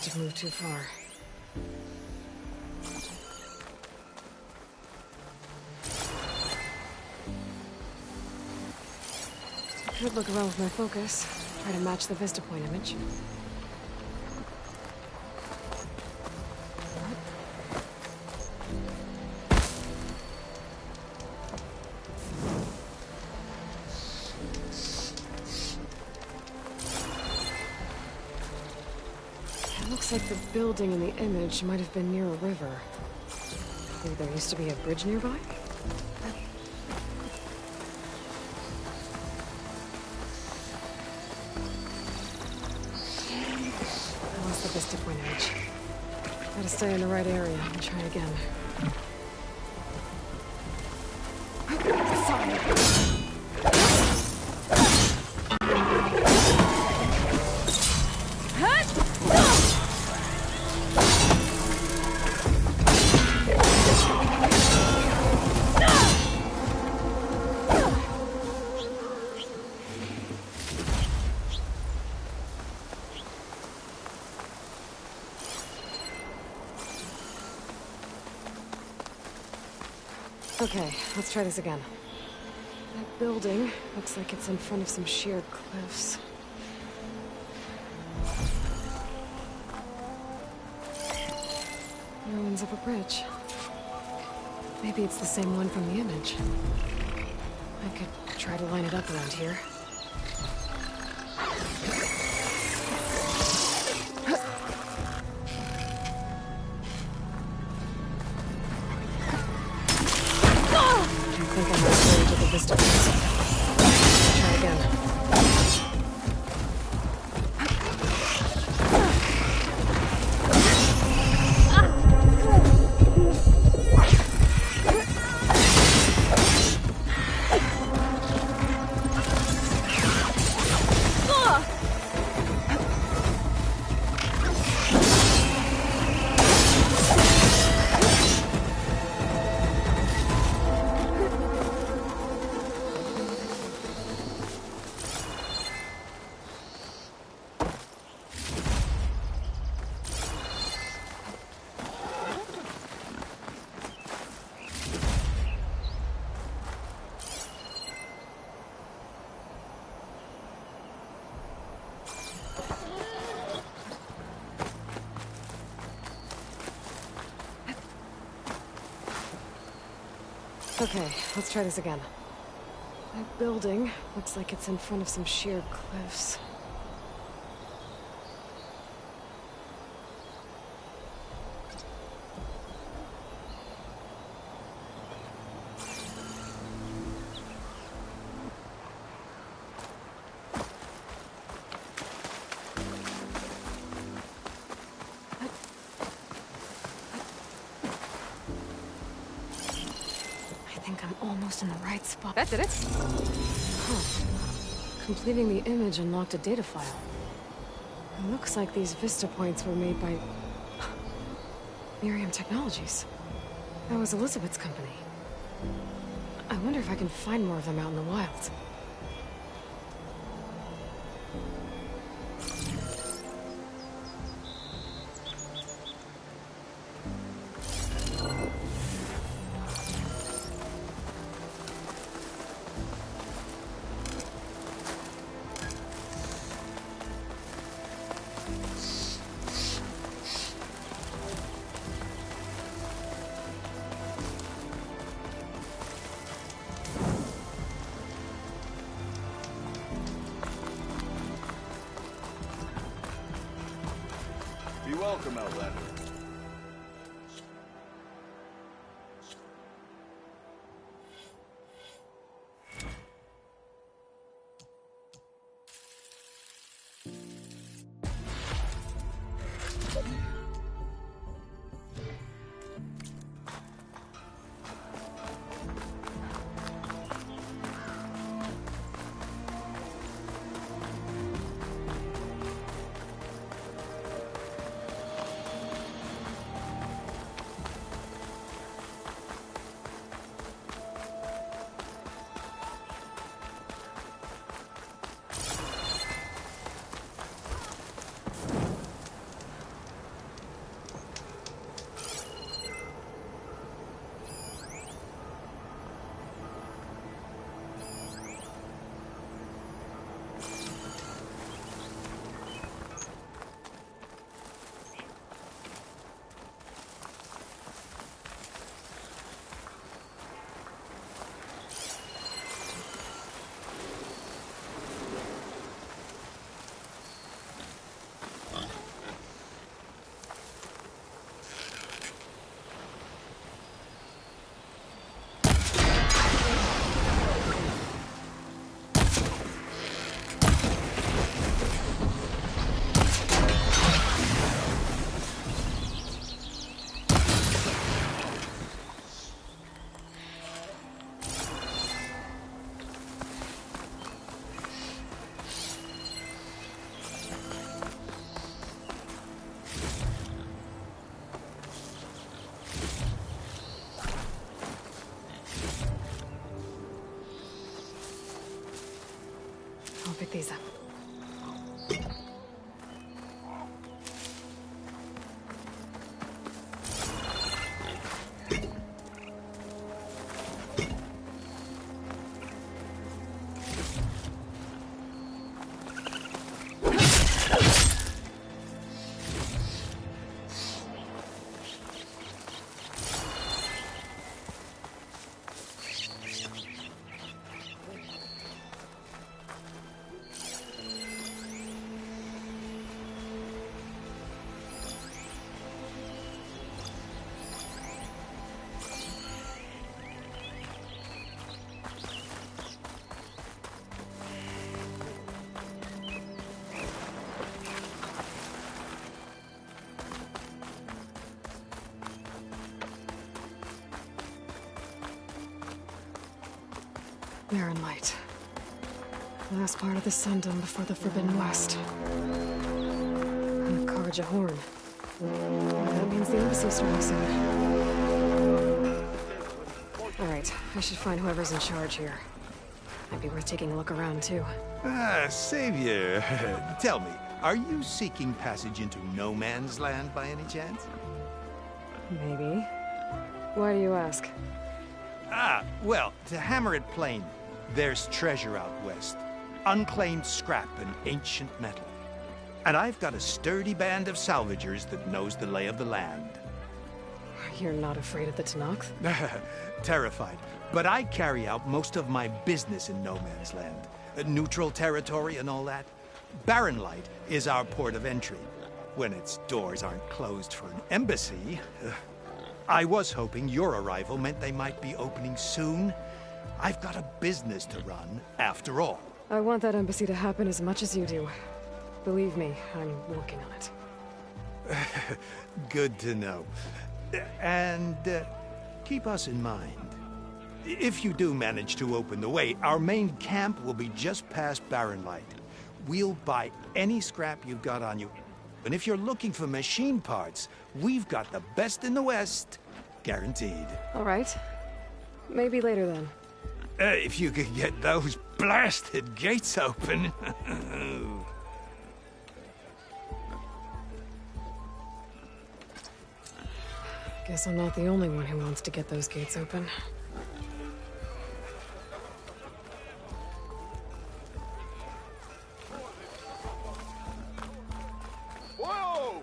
To move too far. I could look around with my focus, try to match the vista point image. Looks like the building in the image might have been near a river. Maybe there used to be a bridge nearby? I lost the vista point image. Gotta stay in the right area and try again. Okay, let's try this again. That building looks like it's in front of some sheer cliffs. Ruins of a bridge. Maybe it's the same one from the image. I could try to line it up around here. I think I'm not ready to the vista points. Try again. Okay, let's try this again. That building looks like it's in front of some sheer cliffs. I think I'm almost in the right spot. That did it? Huh. Completing the image unlocked a data file. It looks like these vista points were made by Miriam Technologies. That was Elizabeth's company. I wonder if I can find more of them out in the wild. Be welcome, Outlander. Barren light. Last part of the Sundom before the Forbidden West. And the Karja Horn. That means the embassy's starting soon. Alright, I should find whoever's in charge here. Might be worth taking a look around, too. Savior, tell me, are you seeking passage into no man's land by any chance? Maybe. Why do you ask? Well, to hammer it plain, there's treasure out west. Unclaimed scrap and ancient metal. And I've got a sturdy band of salvagers that knows the lay of the land. You're not afraid of the Tenakth? Terrified. But I carry out most of my business in no man's land. Neutral territory and all that. Barren Light is our port of entry. When its doors aren't closed for an embassy. I was hoping your arrival meant they might be opening soon. I've got a business to run, after all. I want that embassy to happen as much as you do. Believe me, I'm working on it. Good to know. And keep us in mind. If you do manage to open the way, our main camp will be just past Barren Light. We'll buy any scrap you've got on you. And if you're looking for machine parts, we've got the best in the West. Guaranteed. All right. Maybe later then. If you could get those blasted gates open. Guess I'm not the only one who wants to get those gates open. Whoa!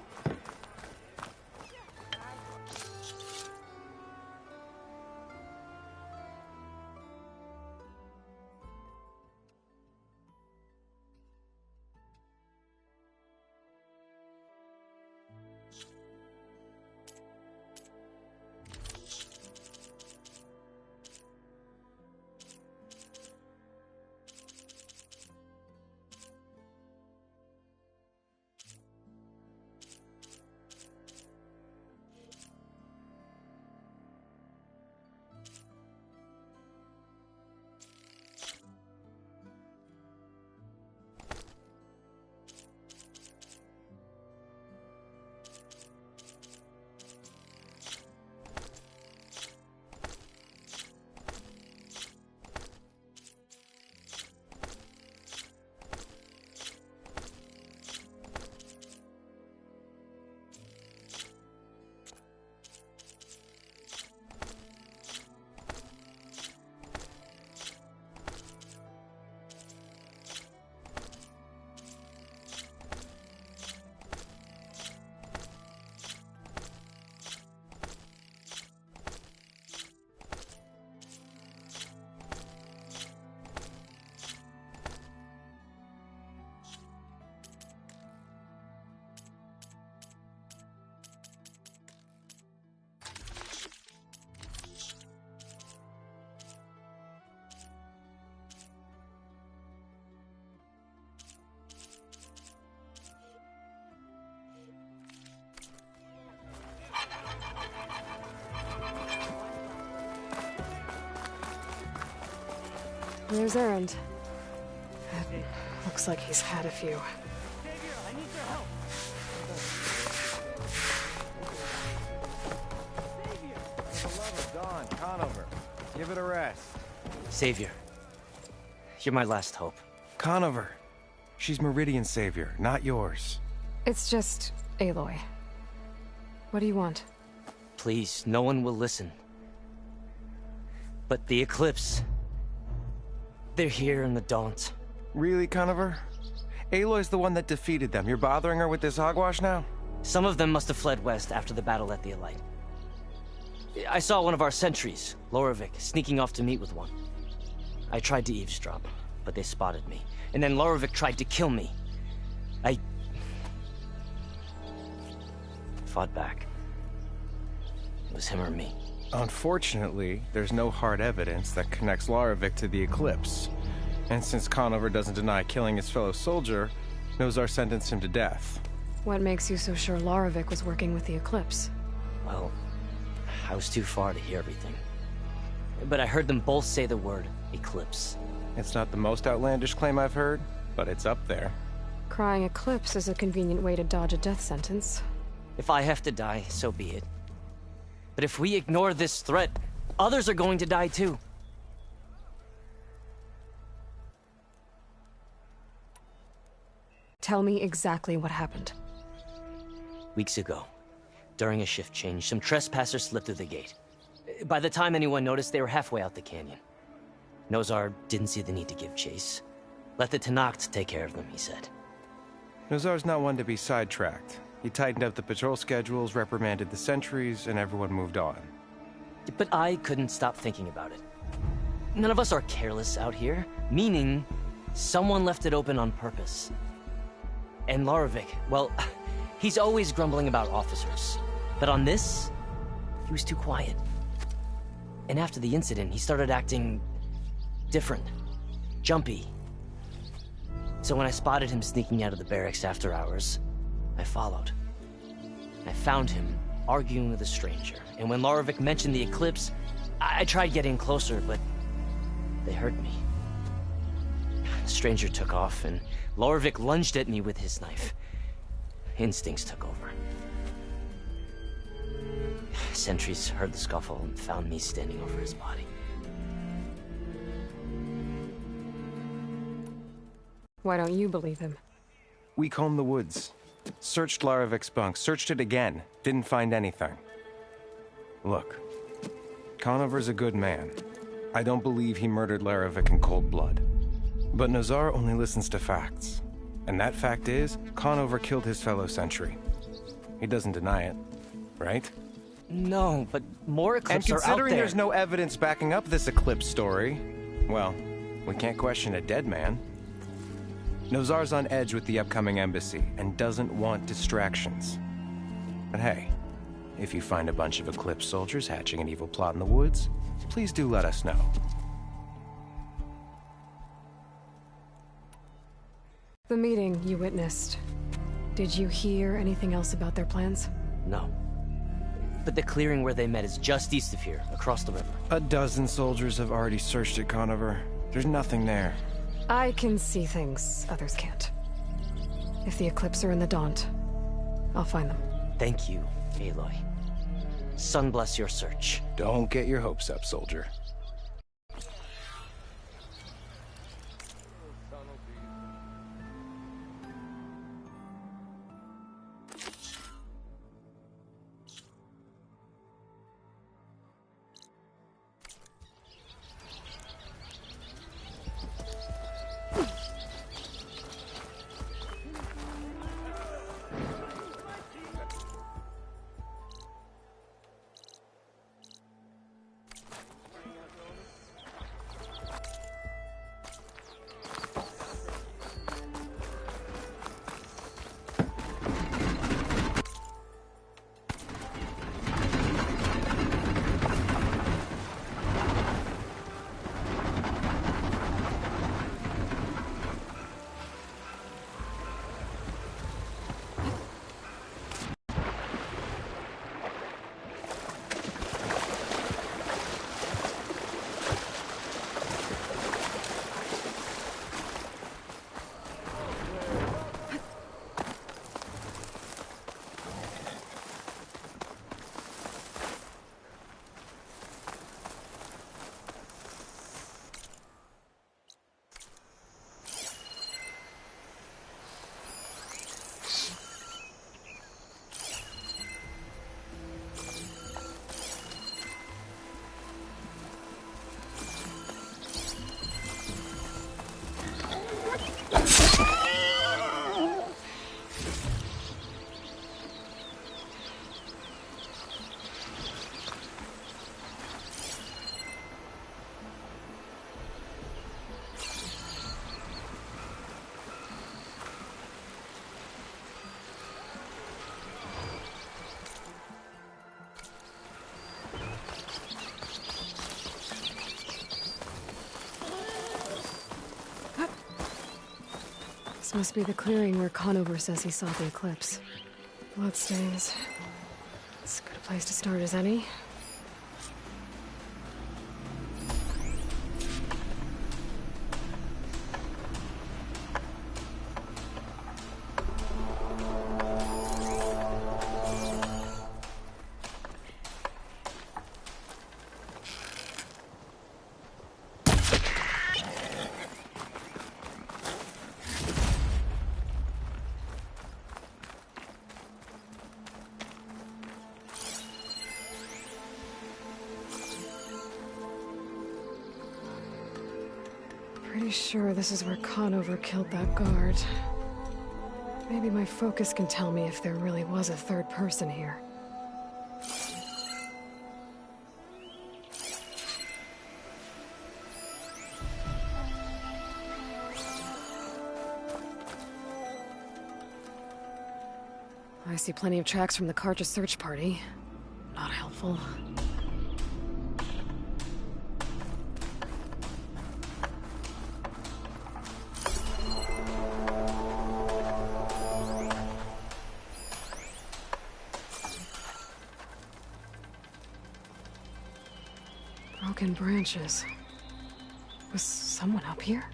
There's Erend. Looks like he's had a few. Savior, I need your help. Savior! For the love of Dawn, Conover, give it a rest. Savior, you're my last hope. Conover. She's Meridian's savior, not yours. It's just Aloy. What do you want? Please, no one will listen. But the Eclipse... they're here in the Daunt. Really, Conover? Aloy's the one that defeated them. You're bothering her with this hogwash now? Some of them must have fled west after the battle at the Elite. I saw one of our sentries, Lorevic, sneaking off to meet with one. I tried to eavesdrop, but they spotted me. And then Lorevic tried to kill me. I fought back. It was him or me. Unfortunately, there's no hard evidence that connects Lorevic to the Eclipse. And since Conover doesn't deny killing his fellow soldier, Nozar sentenced him to death. What makes you so sure Lorevic was working with the Eclipse? Well, I was too far to hear everything. But I heard them both say the word Eclipse. It's not the most outlandish claim I've heard, but it's up there. Crying Eclipse is a convenient way to dodge a death sentence. If I have to die, so be it. But if we ignore this threat, others are going to die too. Tell me exactly what happened. Weeks ago, during a shift change, some trespassers slipped through the gate. By the time anyone noticed, they were halfway out the canyon. Nozar didn't see the need to give chase. Let the Tenakth take care of them, he said. Nozar's not one to be sidetracked. He tightened up the patrol schedules, reprimanded the sentries, and everyone moved on. But I couldn't stop thinking about it. None of us are careless out here, meaning someone left it open on purpose. And Lorevic, well, he's always grumbling about officers. But on this, he was too quiet. And after the incident, he started acting different, jumpy. So when I spotted him sneaking out of the barracks after hours, I followed. I found him arguing with a stranger, and when Lorevic mentioned the Eclipse, I tried getting closer, but they heard me. The stranger took off, and Lorevic lunged at me with his knife. Instincts took over. Sentries heard the scuffle and found me standing over his body. Why don't you believe him? We combed the woods. Searched Larevic's bunk, searched it again, didn't find anything. Look, Conover's a good man. I don't believe he murdered Larevic in cold blood. But Nozar only listens to facts. And that fact is, Conover killed his fellow sentry. He doesn't deny it, right? No, but more Eclipse are out there. And considering there's no evidence backing up this Eclipse story, well, we can't question a dead man. Nozar's on edge with the upcoming embassy and doesn't want distractions. But hey, if you find a bunch of Eclipse soldiers hatching an evil plot in the woods, please do let us know. The meeting you witnessed. Did you hear anything else about their plans? No. But the clearing where they met is just east of here, across the river. A dozen soldiers have already searched it, Conover. There's nothing there. I can see things others can't. If the Eclipse are in the Daunt, I'll find them. Thank you, Aloy. Sun bless your search. Don't get your hopes up, soldier. must be the clearing where Conover says he saw the eclipse. Bloodstains. As good a place to start as any. Pretty sure this is where Conover killed that guard. Maybe my focus can tell me if there really was a third person here. I see plenty of tracks from the Carja search party. Not helpful. Broken branches. Was someone up here?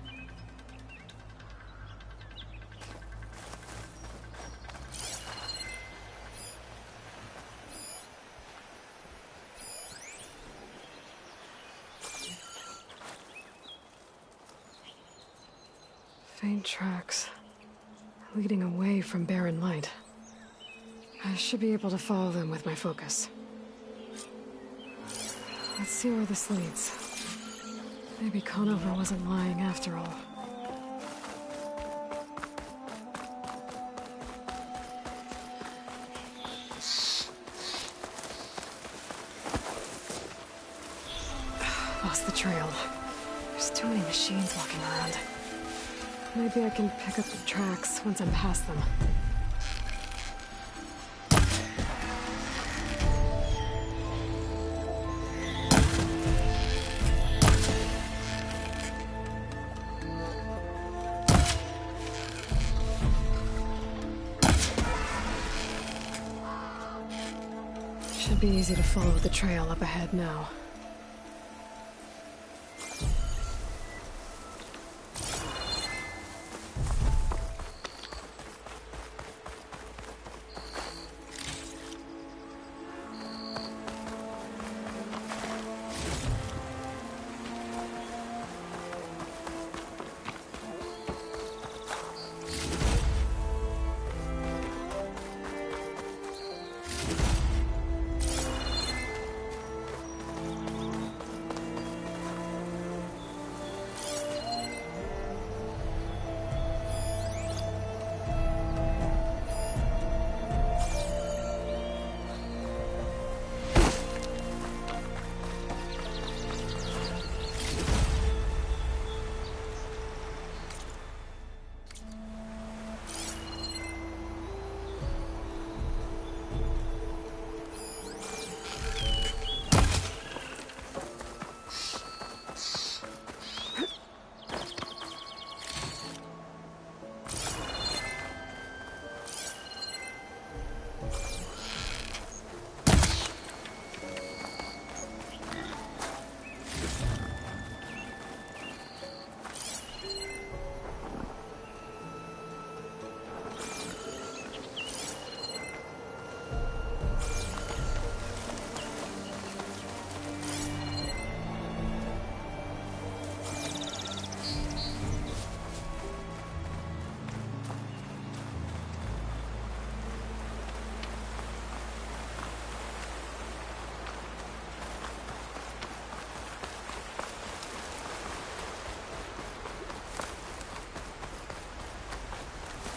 Faint tracks, leading away from barren light. I should be able to follow them with my focus. Let's see where this leads. Maybe Conover wasn't lying after all. Lost the trail. There's too many machines walking around. Maybe I can pick up the tracks once I'm past them. Should be easy to follow the trail up ahead now.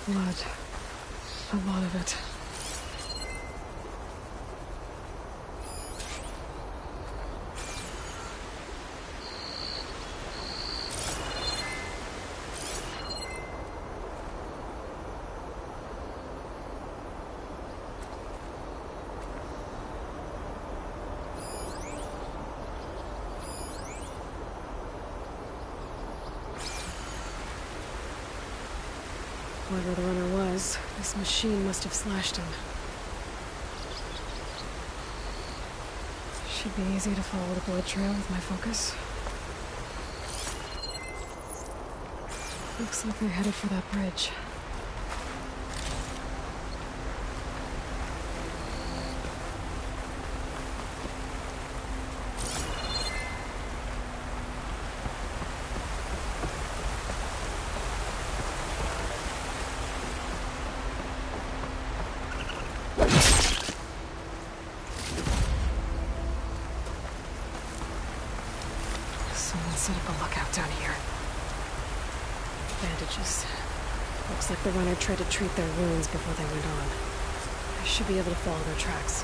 Blood. A lot of it. Whoever the runner was, this machine must have slashed him. Should be easy to follow the blood trail with my focus. Looks like they're headed for that bridge. Someone set up a lookout down here. Bandages. Looks like the runner tried to treat their wounds before they went on. I should be able to follow their tracks.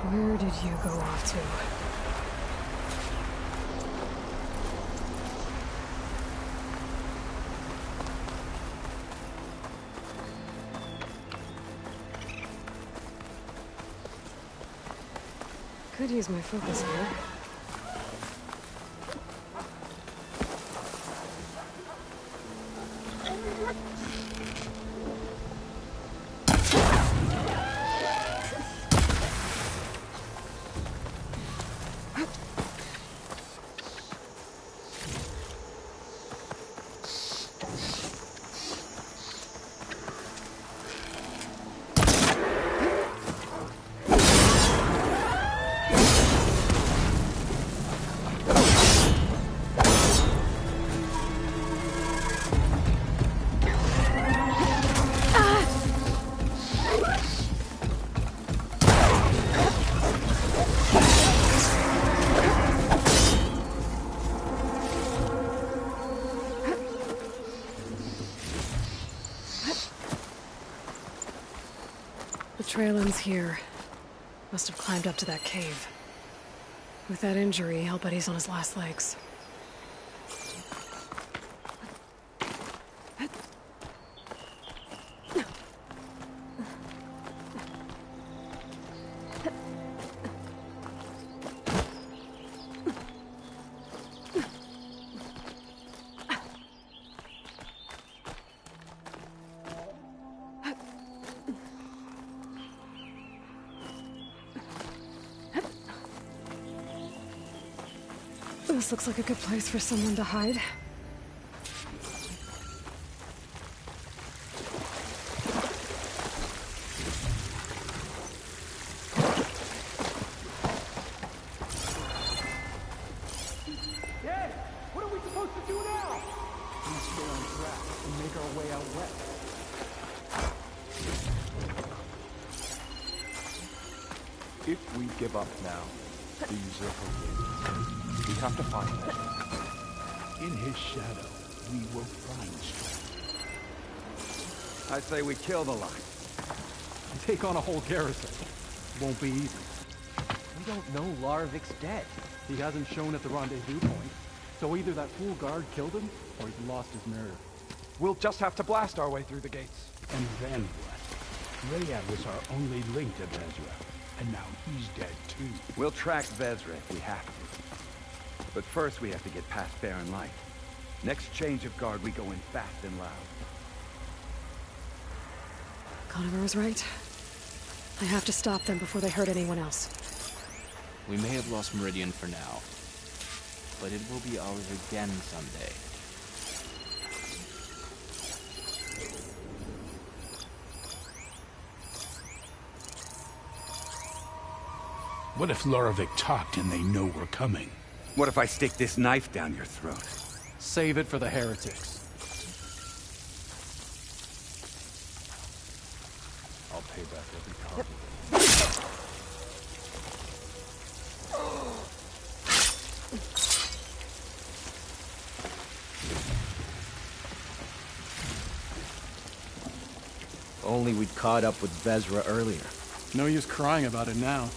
Where did you go off to? Could use my focus here. The trail ends here. Must have climbed up to that cave. With that injury, I'll bet he's on his last legs. This looks like a good place for someone to hide. Dad, what are we supposed to do now? We stay on track and make our way out west. If we give up now, the usurper wins. We have to find him. In his shadow, we will find strength. I say we kill the lot. Take on a whole garrison. Won't be easy. We don't know Larovic's dead. He hasn't shown at the rendezvous point. So either that fool guard killed him, or he's lost his nerve. We'll just have to blast our way through the gates. And then what? Rayad was our only link to Vezra, and now he's dead too. We'll track Vezra if we have to. But first we have to get past Barren Light. Next change of guard, we go in fast and loud. Conover was right. I have to stop them before they hurt anyone else. We may have lost Meridian for now, but it will be ours again someday. What if Larovic talked and they know we're coming? What if I stick this knife down your throat? Save it for the heretics. I'll pay back every copy. Only we'd caught up with Vezra earlier. No use crying about it now.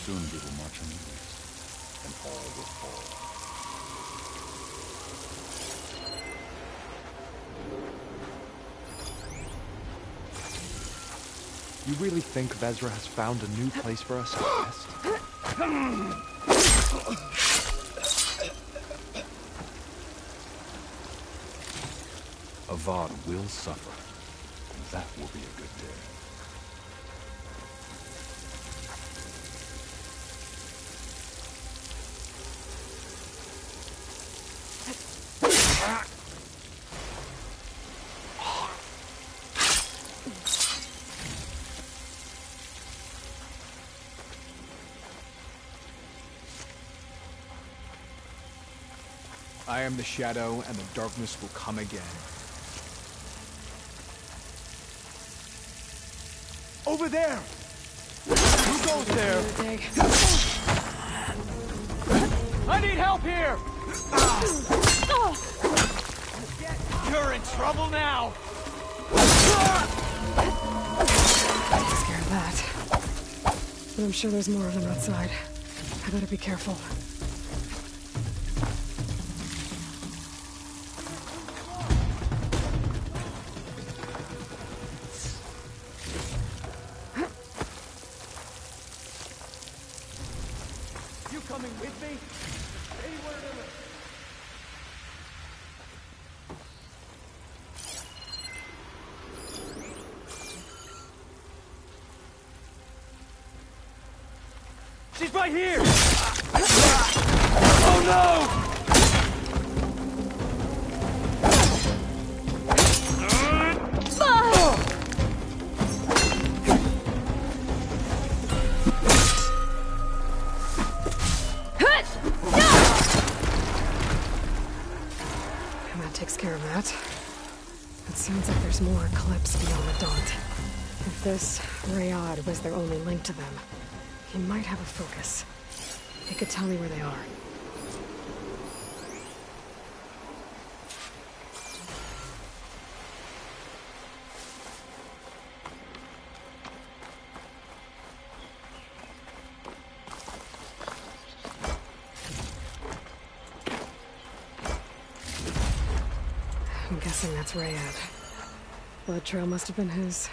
Soon we will march on the east, and all will fall. You really think Vezra has found a new place for us to rest? Avad will suffer, and that will be a good day. I am the shadow, and the darkness will come again. Over there! Who goes there? I need help here! You're in trouble now! Takes care of that. But I'm sure there's more of them outside. I better be careful. She's right here! Oh no! That takes care of that. It sounds like there's more Eclipse beyond the Daunt. If this Rayad was their only link to them, he might have a focus. He could tell me where they are. I'm guessing that's Rayad. Blood trail must have been his.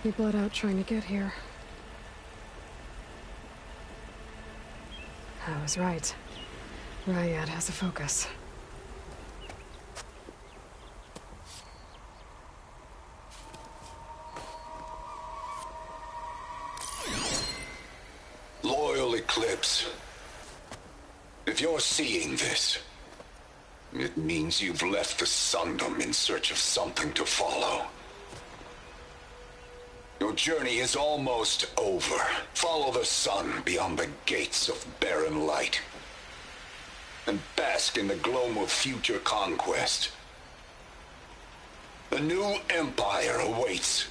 He bled out trying to get here. I was right. Rayad has a focus. Loyal Eclipse. If you're seeing this, it means you've left the Sundom in search of something to follow. Your journey is almost over. Follow the sun beyond the gates of barren light, and bask in the gloam of future conquest. A new empire awaits.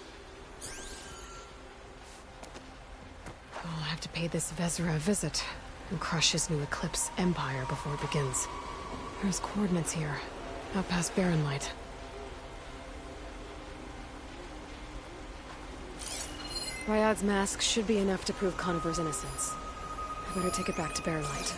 I'll have to pay this Vezra a visit and crush his new Eclipse empire before it begins. There's coordinates here, out past barren light. Ryad's mask should be enough to prove Conover's innocence. I better take it back to barren light.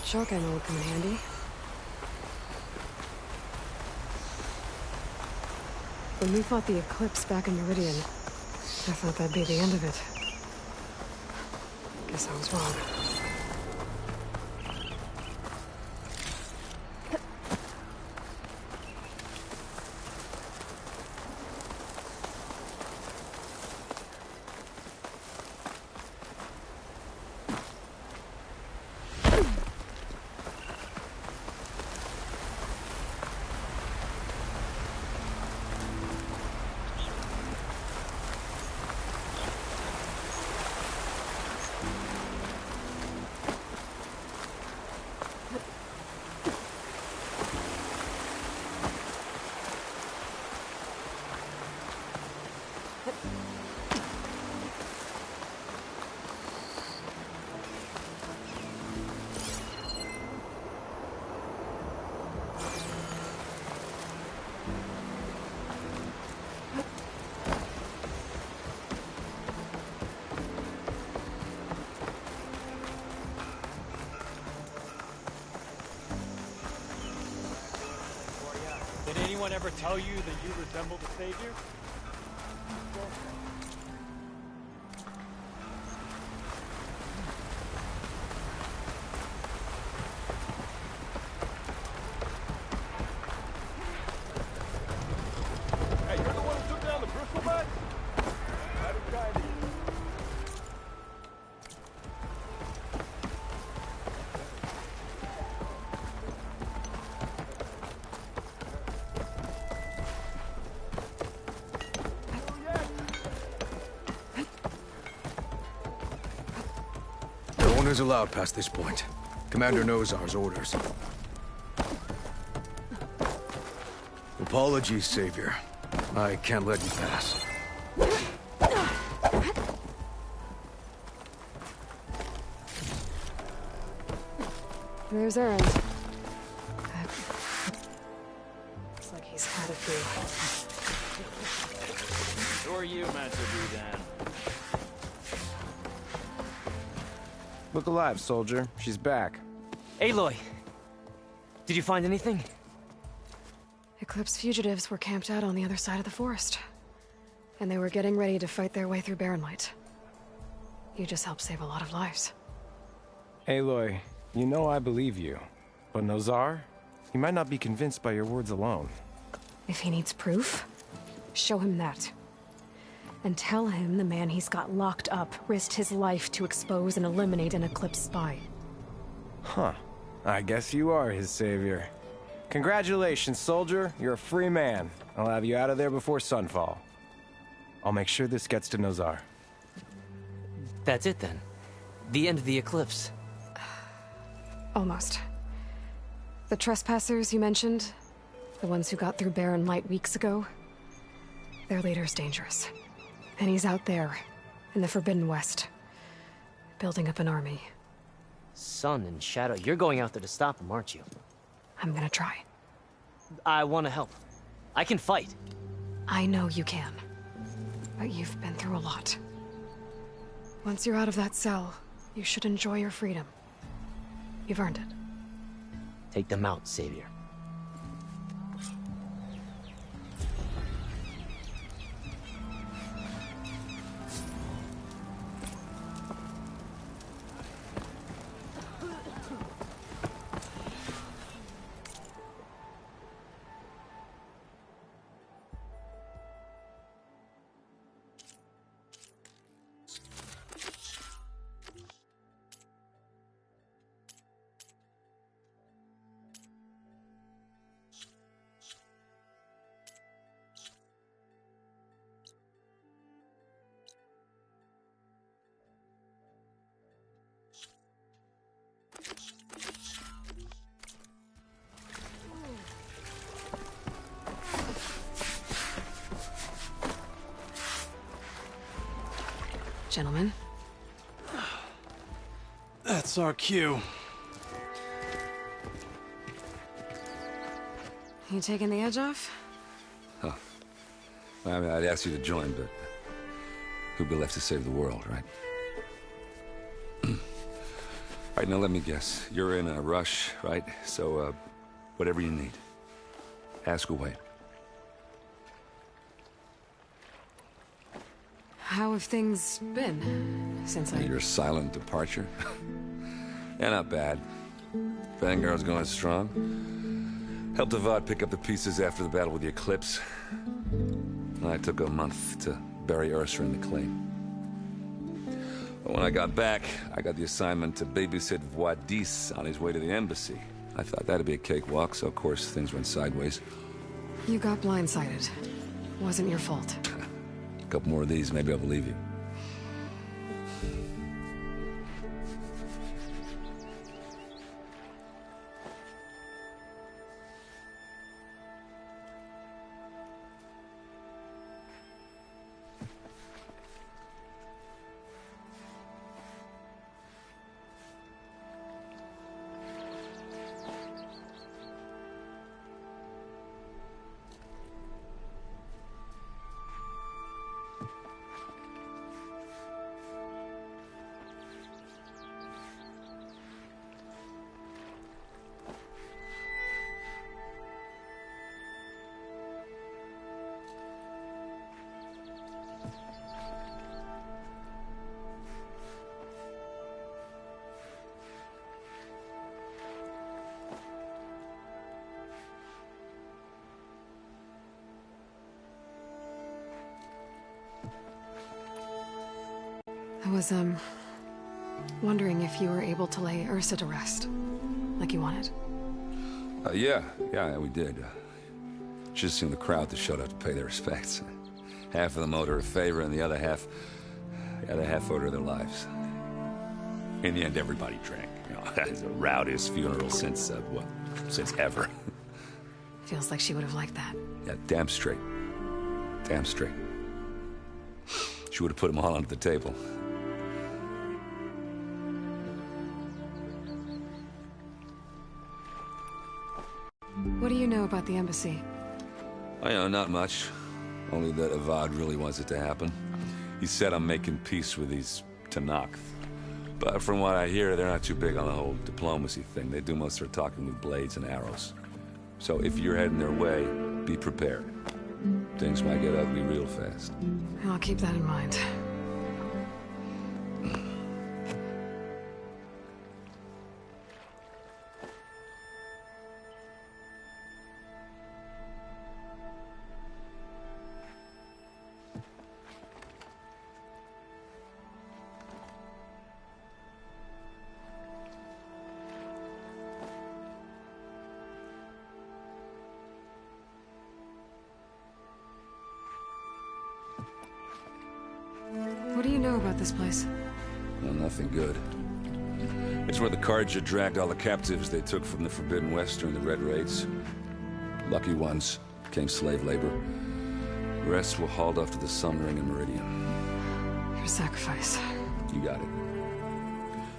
Shock ammo would come in handy. When we fought the Eclipse back in Meridian, I thought that'd be the end of it. Guess I was wrong. Did anyone ever tell you that you resemble the Savior? Hey, you're the one who took down the Bristol bats? How did guide you? No one is allowed past this point. Commander Nozar's orders. Apologies, Savior. I can't let you pass. There's Aaron. Looks like he's had a few. Who are you meant to be, then? Look alive, soldier. She's back. Aloy! Did you find anything? Eclipse fugitives were camped out on the other side of the forest. And they were getting ready to fight their way through Barren Light. You just helped save a lot of lives. Aloy, you know I believe you. But Nozar? He might not be convinced by your words alone. If he needs proof, show him that. And tell him the man he's got locked up risked his life to expose and eliminate an Eclipse spy. Huh. I guess you are his savior. Congratulations, soldier. You're a free man. I'll have you out of there before sunfall. I'll make sure this gets to Nozar. That's it then. The end of the Eclipse. Almost. The trespassers you mentioned, the ones who got through Barren Light weeks ago, their leader's dangerous. And he's out there, in the Forbidden West, building up an army. Sun and Shadow, you're going out there to stop him, aren't you? I'm gonna try. I want to help. I can fight. I know you can. But you've been through a lot. Once you're out of that cell, you should enjoy your freedom. You've earned it. Take them out, Savior. Gentlemen. That's our cue. You taking the edge off? Huh. I mean, I'd ask you to join, but who'd be left to save the world, right? right, now let me guess. You're in a rush, right? So, whatever you need. Ask away. How have things been since Your silent departure? Yeah, not bad. Vanguard's going strong. Helped Avad pick up the pieces after the battle with the Eclipse. I took a month to bury Ursa in the claim. But when I got back, I got the assignment to babysit Wadis on his way to the embassy. I thought that'd be a cakewalk, so of course things went sideways. You got blindsided. Wasn't your fault. A couple more of these, maybe I'll believe you. I was, wondering if you were able to lay Ursa to rest, like you wanted. Yeah, we did. Just seen the crowd that showed up to pay their respects. Half of them owed her a favor, and the other half owed her their lives. In the end, everybody drank. You know, it's the rowdiest funeral since ever. Feels like she would have liked that. Yeah, damn straight. Damn straight. She would have put them all under the table. What do you know about the embassy? I know, not much. Only that Avad really wants it to happen. He said I'm making peace with these Tenakth. But from what I hear, they're not too big on the whole diplomacy thing. They do most of their talking with blades and arrows. So if you're heading their way, be prepared. Things might get ugly real fast. I'll keep that in mind. What do you know about this place? Well, nothing good. It's where the Carja dragged all the captives they took from the Forbidden West during the Red Raids. Lucky ones became slave labor. The rest were hauled off to the Sun Ring and Meridian. Your sacrifice. You got it.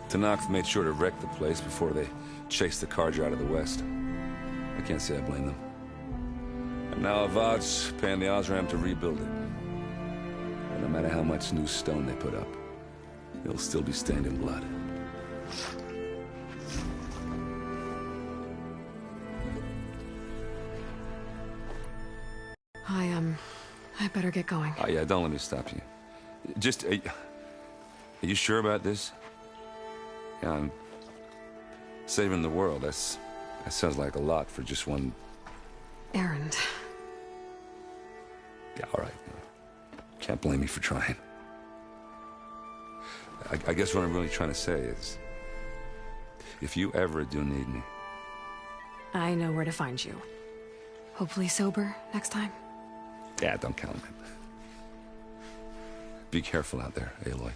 Tenakth made sure to wreck the place before they chased the Carja out of the West. I can't say I blame them. And now Avad's paying the Osram to rebuild it. And no matter how much new stone they put up, it'll still be stained in blood. I better get going. Oh, yeah, don't let me stop you. Just, are you sure about this? Yeah, I'm saving the world. That sounds like a lot for just one... errand. Yeah, all right. Can't blame me for trying. I guess what I'm really trying to say is, if you ever do need me... I know where to find you. Hopefully sober next time. Yeah, don't count on it. Be careful out there, Aloy.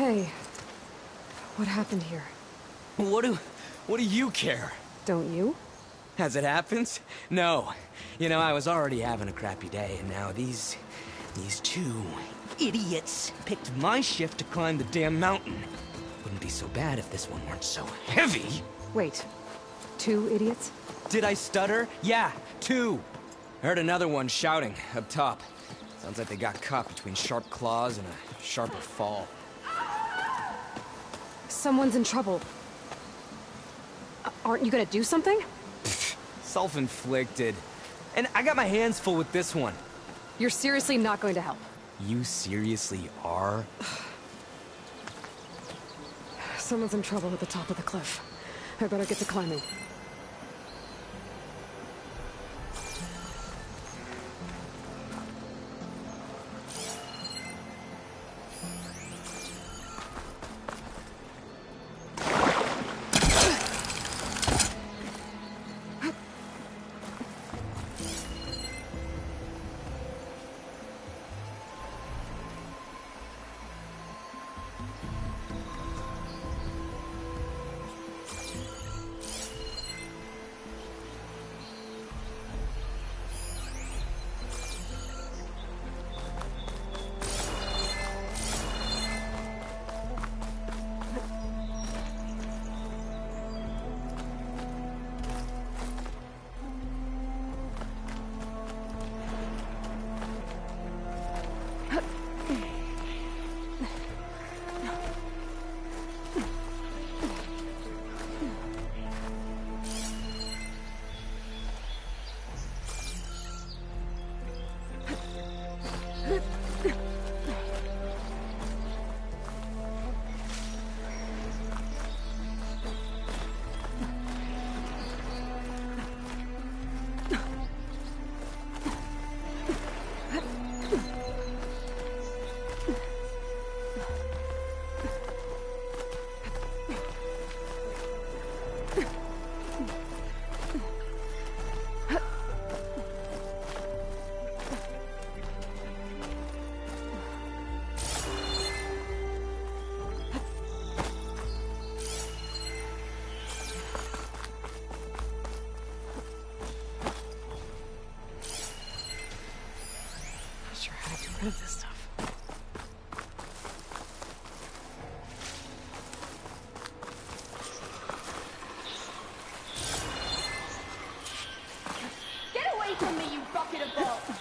Hey, what happened here? What do you care? Don't you? As it happens? No. You know, I was already having a crappy day, and now these two idiots picked my shift to climb the damn mountain. Wouldn't be so bad if this one weren't so heavy. Wait, 2 idiots? Did I stutter? Yeah, 2. Heard another one shouting up top. Sounds like they got caught between sharp claws and a sharper fall. Someone's in trouble. Aren't you gonna do something? Self-inflicted. And I got my hands full with this one. You're seriously not going to help? You seriously are? Someone's in trouble at the top of the cliff. I better get to climbing. Rid of this stuff. Get away from me, you bucket of balls!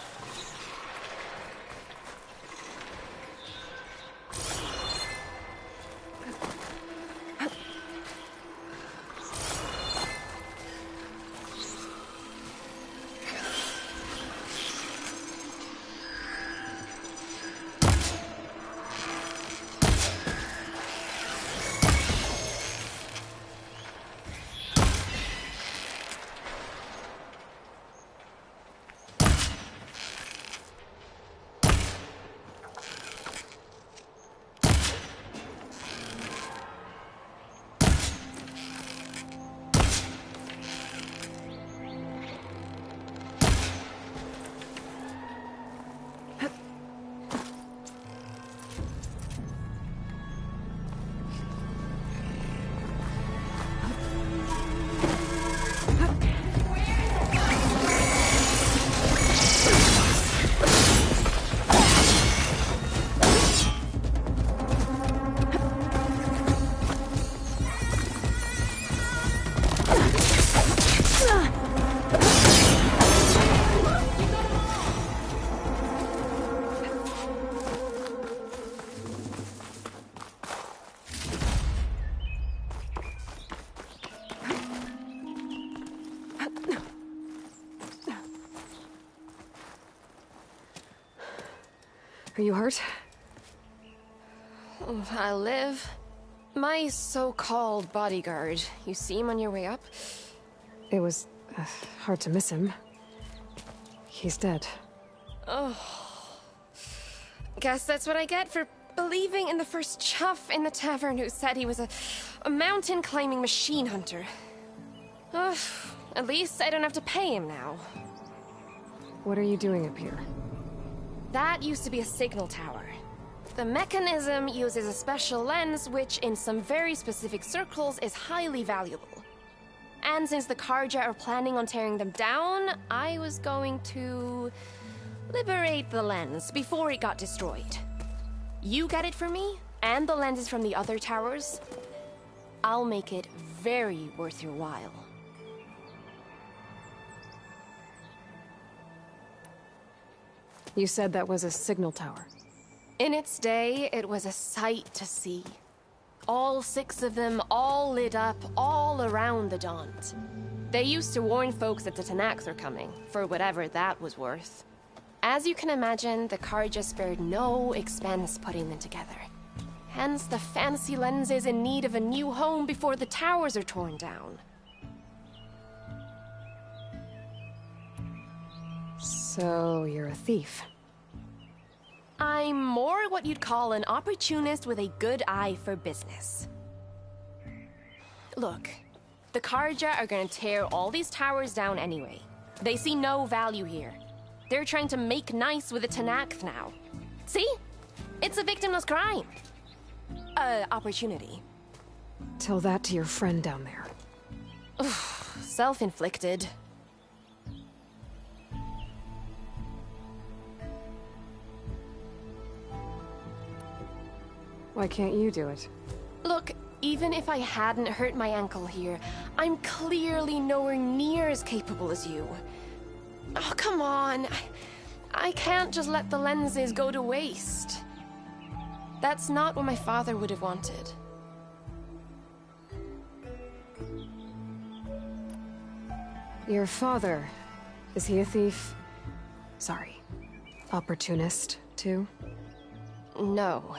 Are you hurt? I live. My so-called bodyguard. You see him on your way up? It was hard to miss him. He's dead. Oh. Guess that's what I get for believing in the first chuff in the tavern who said he was a mountain-climbing machine hunter. At least I don't have to pay him now. What are you doing up here? That used to be a signal tower. The mechanism uses a special lens which, in some very specific circles, is highly valuable. And since the Karja are planning on tearing them down, I was going to liberate the lens before it got destroyed. You get it for me, and the lenses from the other towers. I'll make it very worth your while. You said that was a signal tower. In its day, it was a sight to see. All 6 of them, all lit up, all around the Daunt. They used to warn folks that the Tanakhs were coming, for whatever that was worth. As you can imagine, the Karja spared no expense putting them together. Hence the fancy lenses in need of a new home before the towers are torn down. So, you're a thief. I'm more what you'd call an opportunist with a good eye for business. Look, the Karja are gonna tear all these towers down anyway. They see no value here. They're trying to make nice with the Tanakh now. See? It's a victimless crime. Opportunity. Tell that to your friend down there. Self-inflicted. Why can't you do it? Look, even if I hadn't hurt my ankle here, I'm clearly nowhere near as capable as you. Oh, come on. I can't just let the lenses go to waste. That's not what my father would have wanted. Your father, is he a thief? Sorry, opportunist, too? No.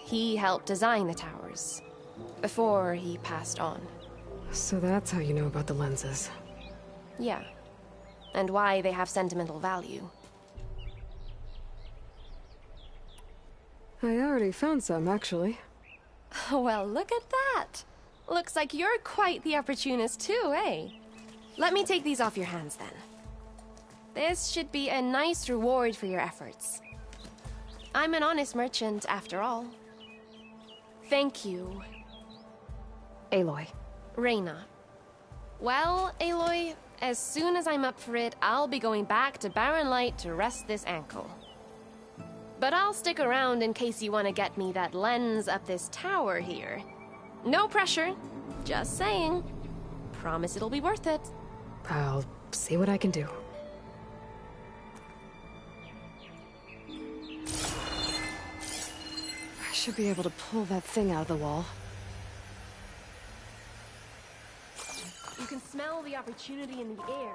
He helped design the towers. Before he passed on. So that's how you know about the lenses. Yeah. And why they have sentimental value. I already found some, actually. Well, look at that! Looks like you're quite the opportunist too, eh? Let me take these off your hands then. This should be a nice reward for your efforts. I'm an honest merchant, after all. Thank you. Aloy. Reyna. Well, Aloy, as soon as I'm up for it, I'll be going back to Barren Light to rest this ankle. But I'll stick around in case you want to get me that lens up this tower here. No pressure. Just saying. Promise it'll be worth it. I'll see what I can do. I should be able to pull that thing out of the wall. You can smell the opportunity in the air.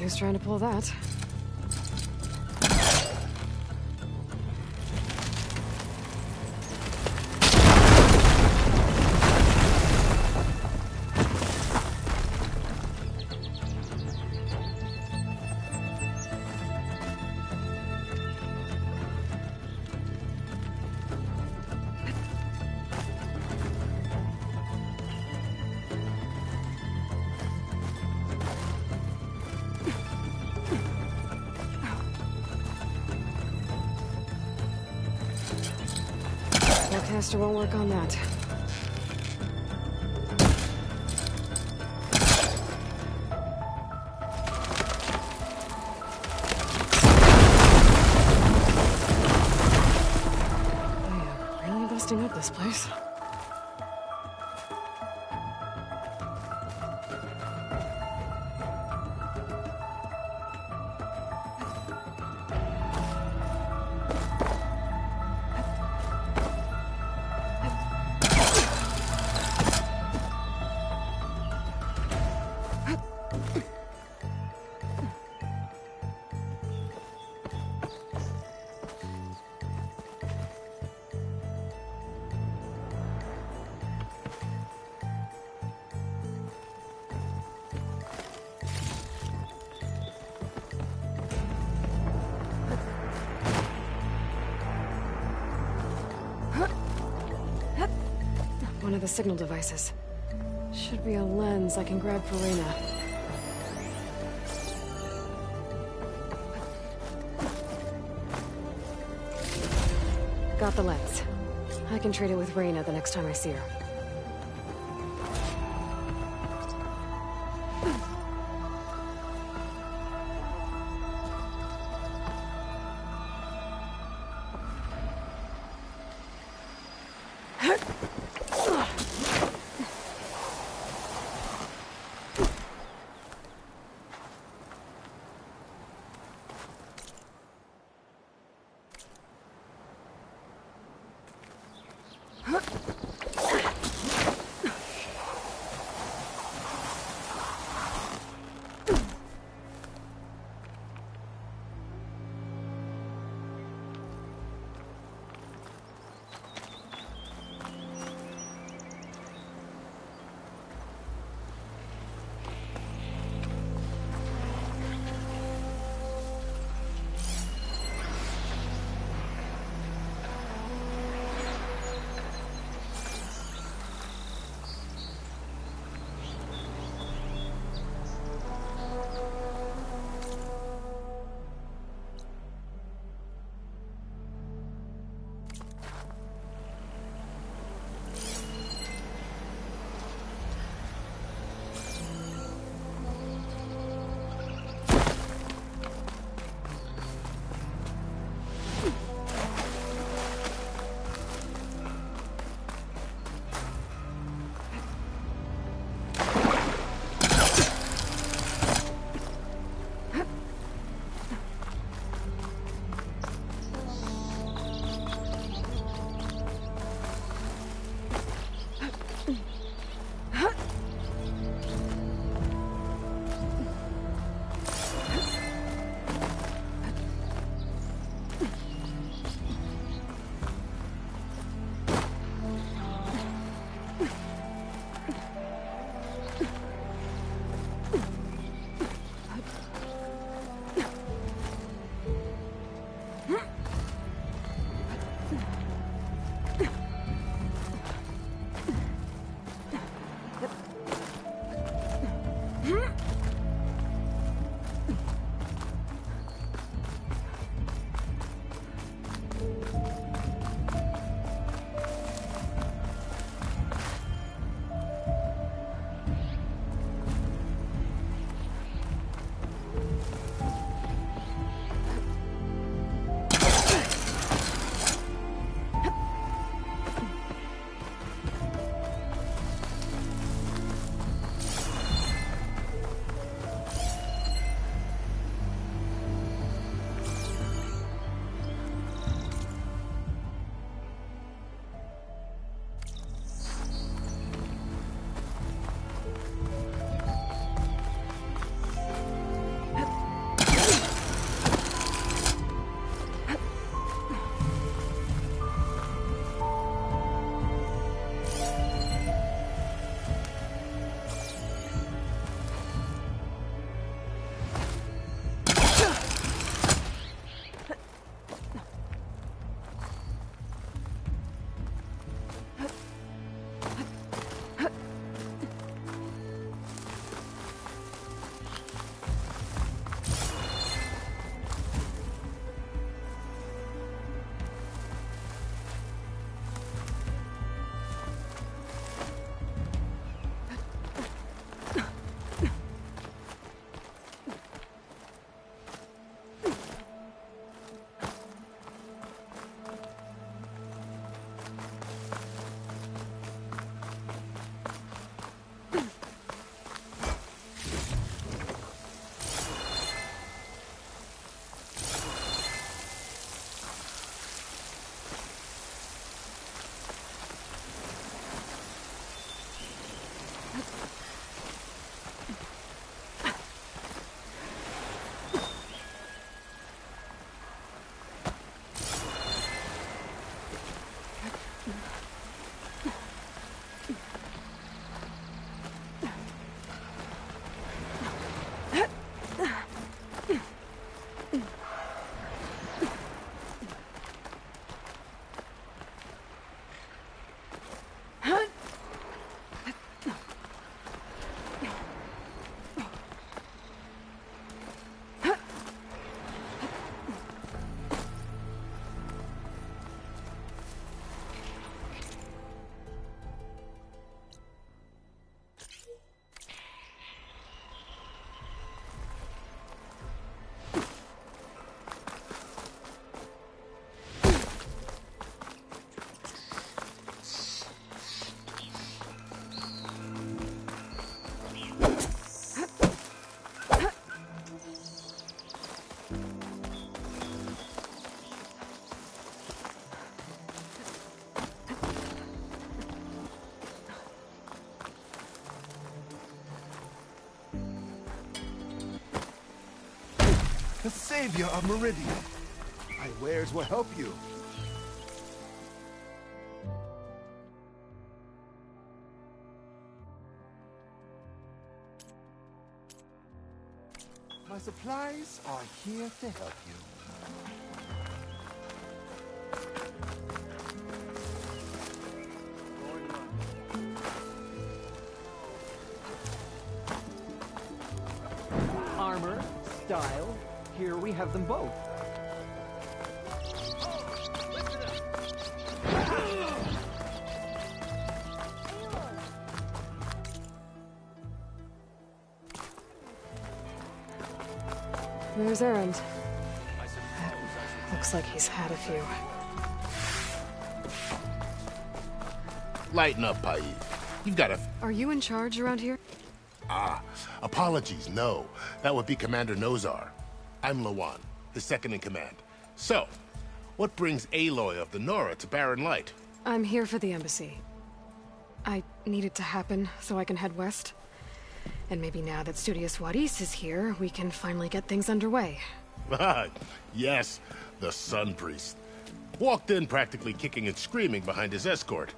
who's trying to pull that. Caster won't work on that. I am really busting up this place. One of the signal devices. Should be a lens I can grab for Reyna. Got the lens. I can trade it with Reyna the next time I see her. the savior of Meridian. My wares will help you. My supplies are here to help you. Armor, style, here we have them both. There's Erend. Looks like he's had a few. Lighten up, Paid. You've got a... Are you in charge around here? Apologies, no. That would be Commander Nozar. I'm Lawan, his second in command. So, what brings Aloy of the Nora to Barren Light? I'm here for the embassy. I need it to happen so I can head west. And maybe now that Studious Wadis is here, we can finally get things underway. Yes, the Sun Priest. Walked in practically kicking and screaming behind his escort.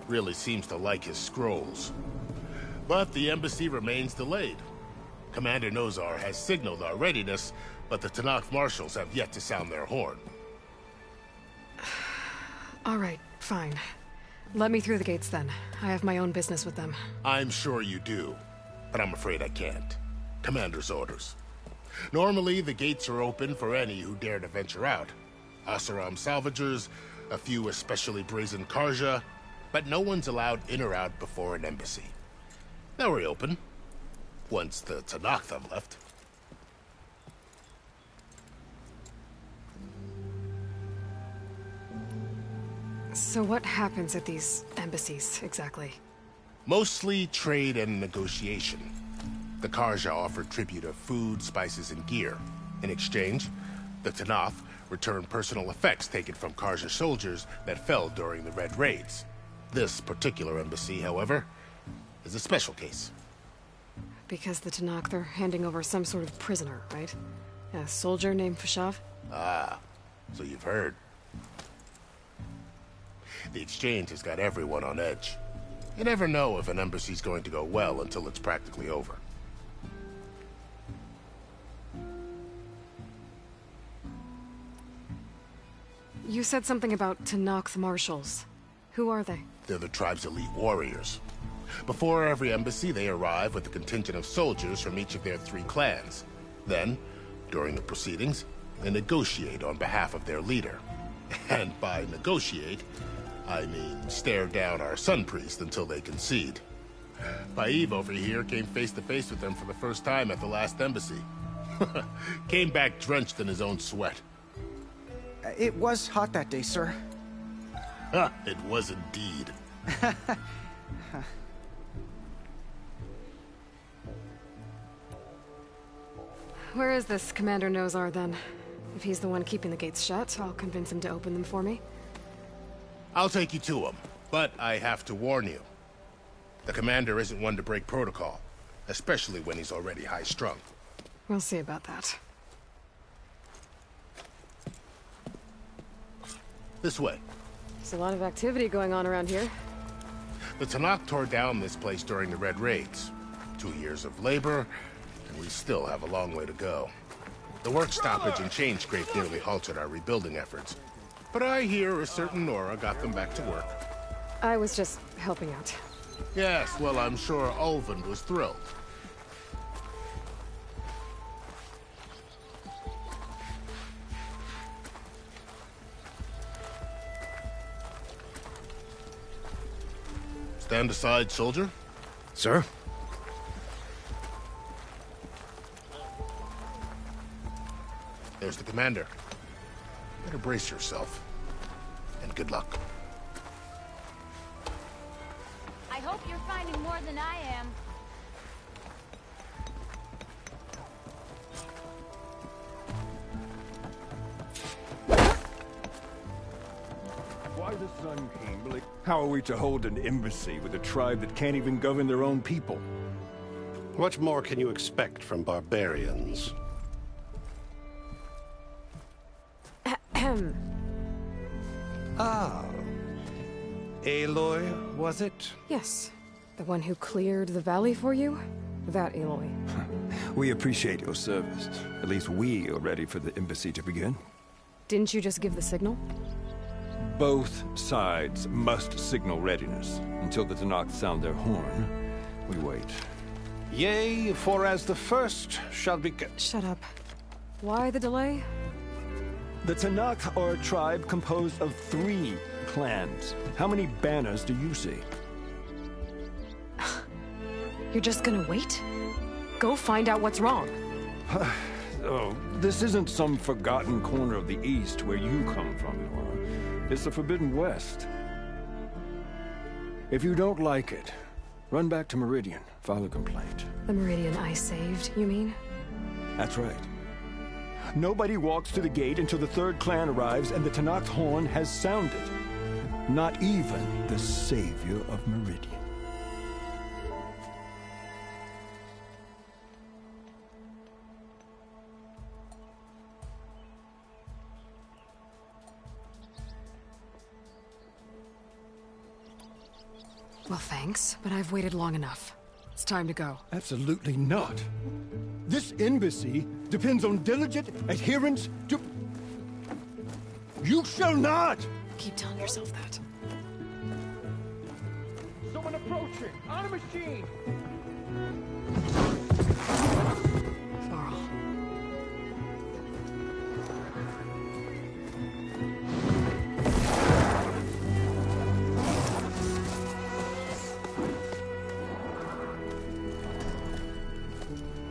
Really seems to like his scrolls. But the embassy remains delayed. Commander Nozar has signaled our readiness, but the Tanakh marshals have yet to sound their horn. All right, fine. Let me through the gates then. I have my own business with them. I'm sure you do, but I'm afraid I can't. Commander's orders. Normally, the gates are open for any who dare to venture out. Asaram salvagers, a few especially brazen Karja, but no one's allowed in or out before an embassy. They'll reopen, once the Tanakh have left. So what happens at these embassies, exactly? Mostly trade and negotiation. The Karja offer tribute of food, spices, and gear. In exchange, the Tanakh return personal effects taken from Karja soldiers that fell during the Red Raids. This particular embassy, however, is a special case. Because the Tanakh, they're handing over some sort of prisoner, right? A soldier named Fashav? Ah, so you've heard. The exchange has got everyone on edge. You never know if an embassy's going to go well until it's practically over. You said something about Tanakh marshals. Who are they? They're the tribe's elite warriors. Before every embassy, they arrive with a contingent of soldiers from each of their 3 clans. Then, during the proceedings, they negotiate on behalf of their leader. And by negotiate, I mean stare down our Sun Priest until they concede. Paid over here came face to face with them for the first time at the last embassy. Came back drenched in his own sweat. It was hot that day, sir. It was indeed. Where is this Commander Nozar, then? If he's the one keeping the gates shut, I'll convince him to open them for me. I'll take you to him, but I have to warn you. The commander isn't one to break protocol, especially when he's already high-strung. We'll see about that. This way. There's a lot of activity going on around here. The Tanakh tore down this place during the Red Raids. 2 years of labor, and we still have a long way to go. The work stoppage and chain scrape nearly halted our rebuilding efforts. But I hear a certain Nora got them back to work. I was just helping out. Yes, well, I'm sure Ulvin was thrilled. Stand aside, soldier. Sir? There's the commander. Better brace yourself. And good luck. I hope you're finding more than I am. Why the Sun King? How are we to hold an embassy with a tribe that can't even govern their own people? What more can you expect from barbarians? Ah. Aloy, was it? Yes. The one who cleared the valley for you? That Aloy. We appreciate your service. At least we are ready for the embassy to begin. Didn't you just give the signal? Both sides must signal readiness. Until the Tenakth sound their horn, we wait. Yea, for as the first shall be... Shut up. Why the delay? The Tenakth are a tribe composed of 3 clans. How many banners do you see? You're just gonna wait? Go find out what's wrong. Oh, this isn't some forgotten corner of the East where you come from, Nora. It's the Forbidden West. If you don't like it, run back to Meridian, file a complaint. The Meridian I saved, you mean? That's right. Nobody walks to the gate until the 3rd clan arrives and the Tenakth horn has sounded. Not even the savior of Meridian. Well, thanks, but I've waited long enough. It's time to go. Absolutely not. This embassy depends on diligent adherence to... You shall not! Keep telling yourself that. Someone approaching! On a machine!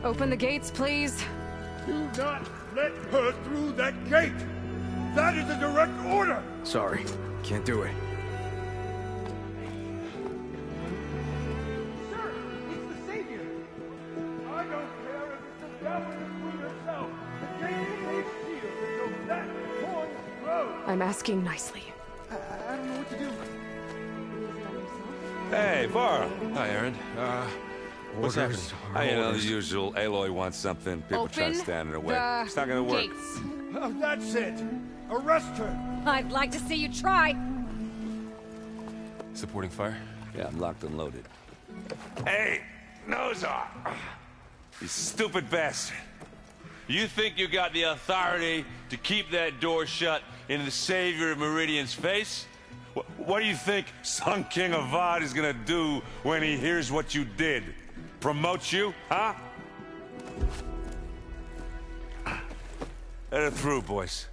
Open the gates, please. Do not let her through that gate! That is a direct order! Sorry, can't do it. Sir, it's the Savior! I don't care if it's the devil and queen herself. The gate is a shield until that horn blows! I'm asking nicely. I don't know what to do. Hey, Varl. Hi, Aaron. What's happening? You know, the usual. Aloy wants something. People try to stand in her way. It's not gonna work. Oh, that's it! Arrest her! I'd like to see you try. Supporting fire? Yeah, I'm locked and loaded. Hey, Nozar! You stupid bastard. You think you got the authority to keep that door shut in the savior of Meridian's face? What do you think Sun King Avad is gonna do when he hears what you did? Promote you, huh? Let her through, boys.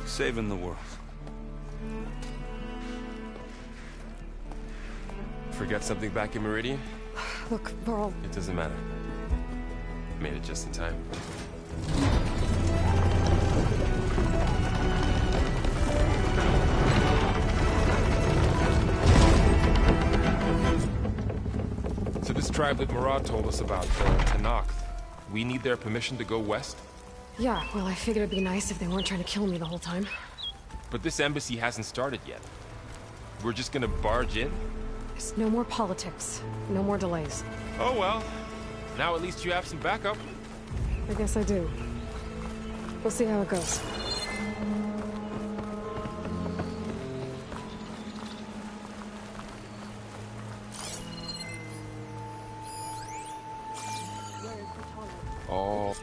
Saving the world. Forget something back in Meridian? Look, Varl. It doesn't matter. Made it just in time. So this tribe that Murad told us about, the Tenakth, we need their permission to go west? Yeah, well, I figured it'd be nice if they weren't trying to kill me the whole time. But this embassy hasn't started yet. We're just gonna barge in? There's no more politics. No more delays. Oh well. Now at least you have some backup. I guess I do. We'll see how it goes. Oh.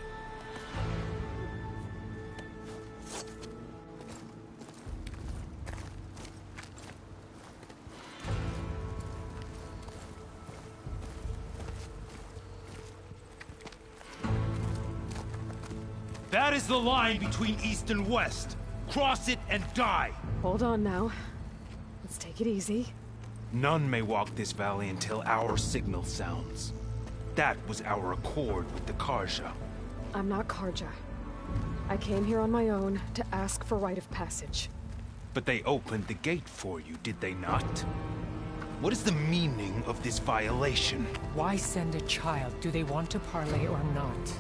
That is the line between East and West. Cross it and die. Hold on now. Let's take it easy. None may walk this valley until our signal sounds. That was our accord with the Karja. I'm not Karja. I came here on my own to ask for rite of passage. But they opened the gate for you, did they not? What is the meaning of this violation? Why send a child? Do they want to parley or not?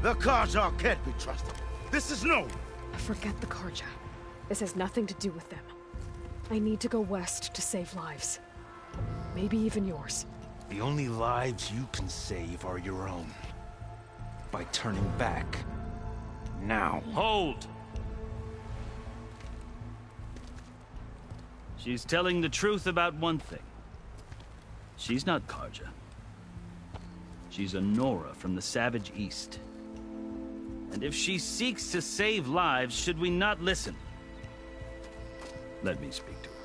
The Karja can't be trusted. This is known. Forget the Karja. This has nothing to do with them. I need to go west to save lives. Maybe even yours. The only lives you can save are your own. by turning back. Now. Hold! She's telling the truth about one thing. She's not Karja. She's a Nora from the Savage East. And if she seeks to save lives, should we not listen? Let me speak to her.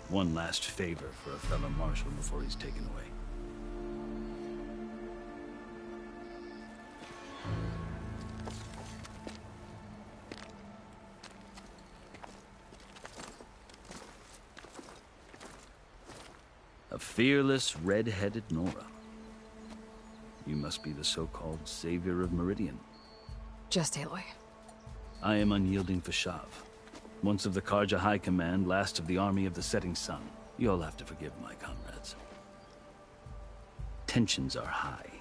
One last favor for a fellow marshal before he's taken away. A fearless, red-headed Nora. You must be the so-called savior of Meridian. Just Aloy. I am unyielding Fashav. Once of the Karja High Command, last of the army of the setting sun. You'll have to forgive my comrades. Tensions are high.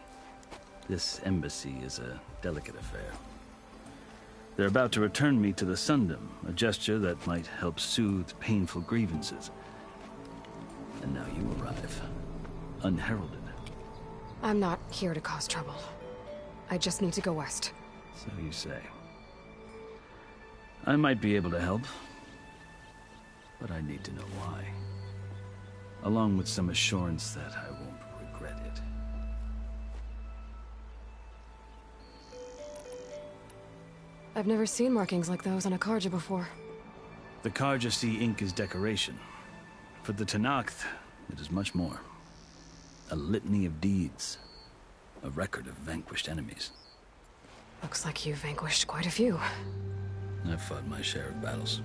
This embassy is a delicate affair. They're about to return me to the Sundom, a gesture that might help soothe painful grievances. And now you arrive, unheralded. I'm not here to cause trouble. I just need to go west. So you say. I might be able to help, but I need to know why. Along with some assurance that I won't regret it. I've never seen markings like those on a Karja before. The Karja see ink as decoration. For the Tenakth, it is much more. A litany of deeds. A record of vanquished enemies. Looks like you vanquished quite a few. I've fought my share of battles.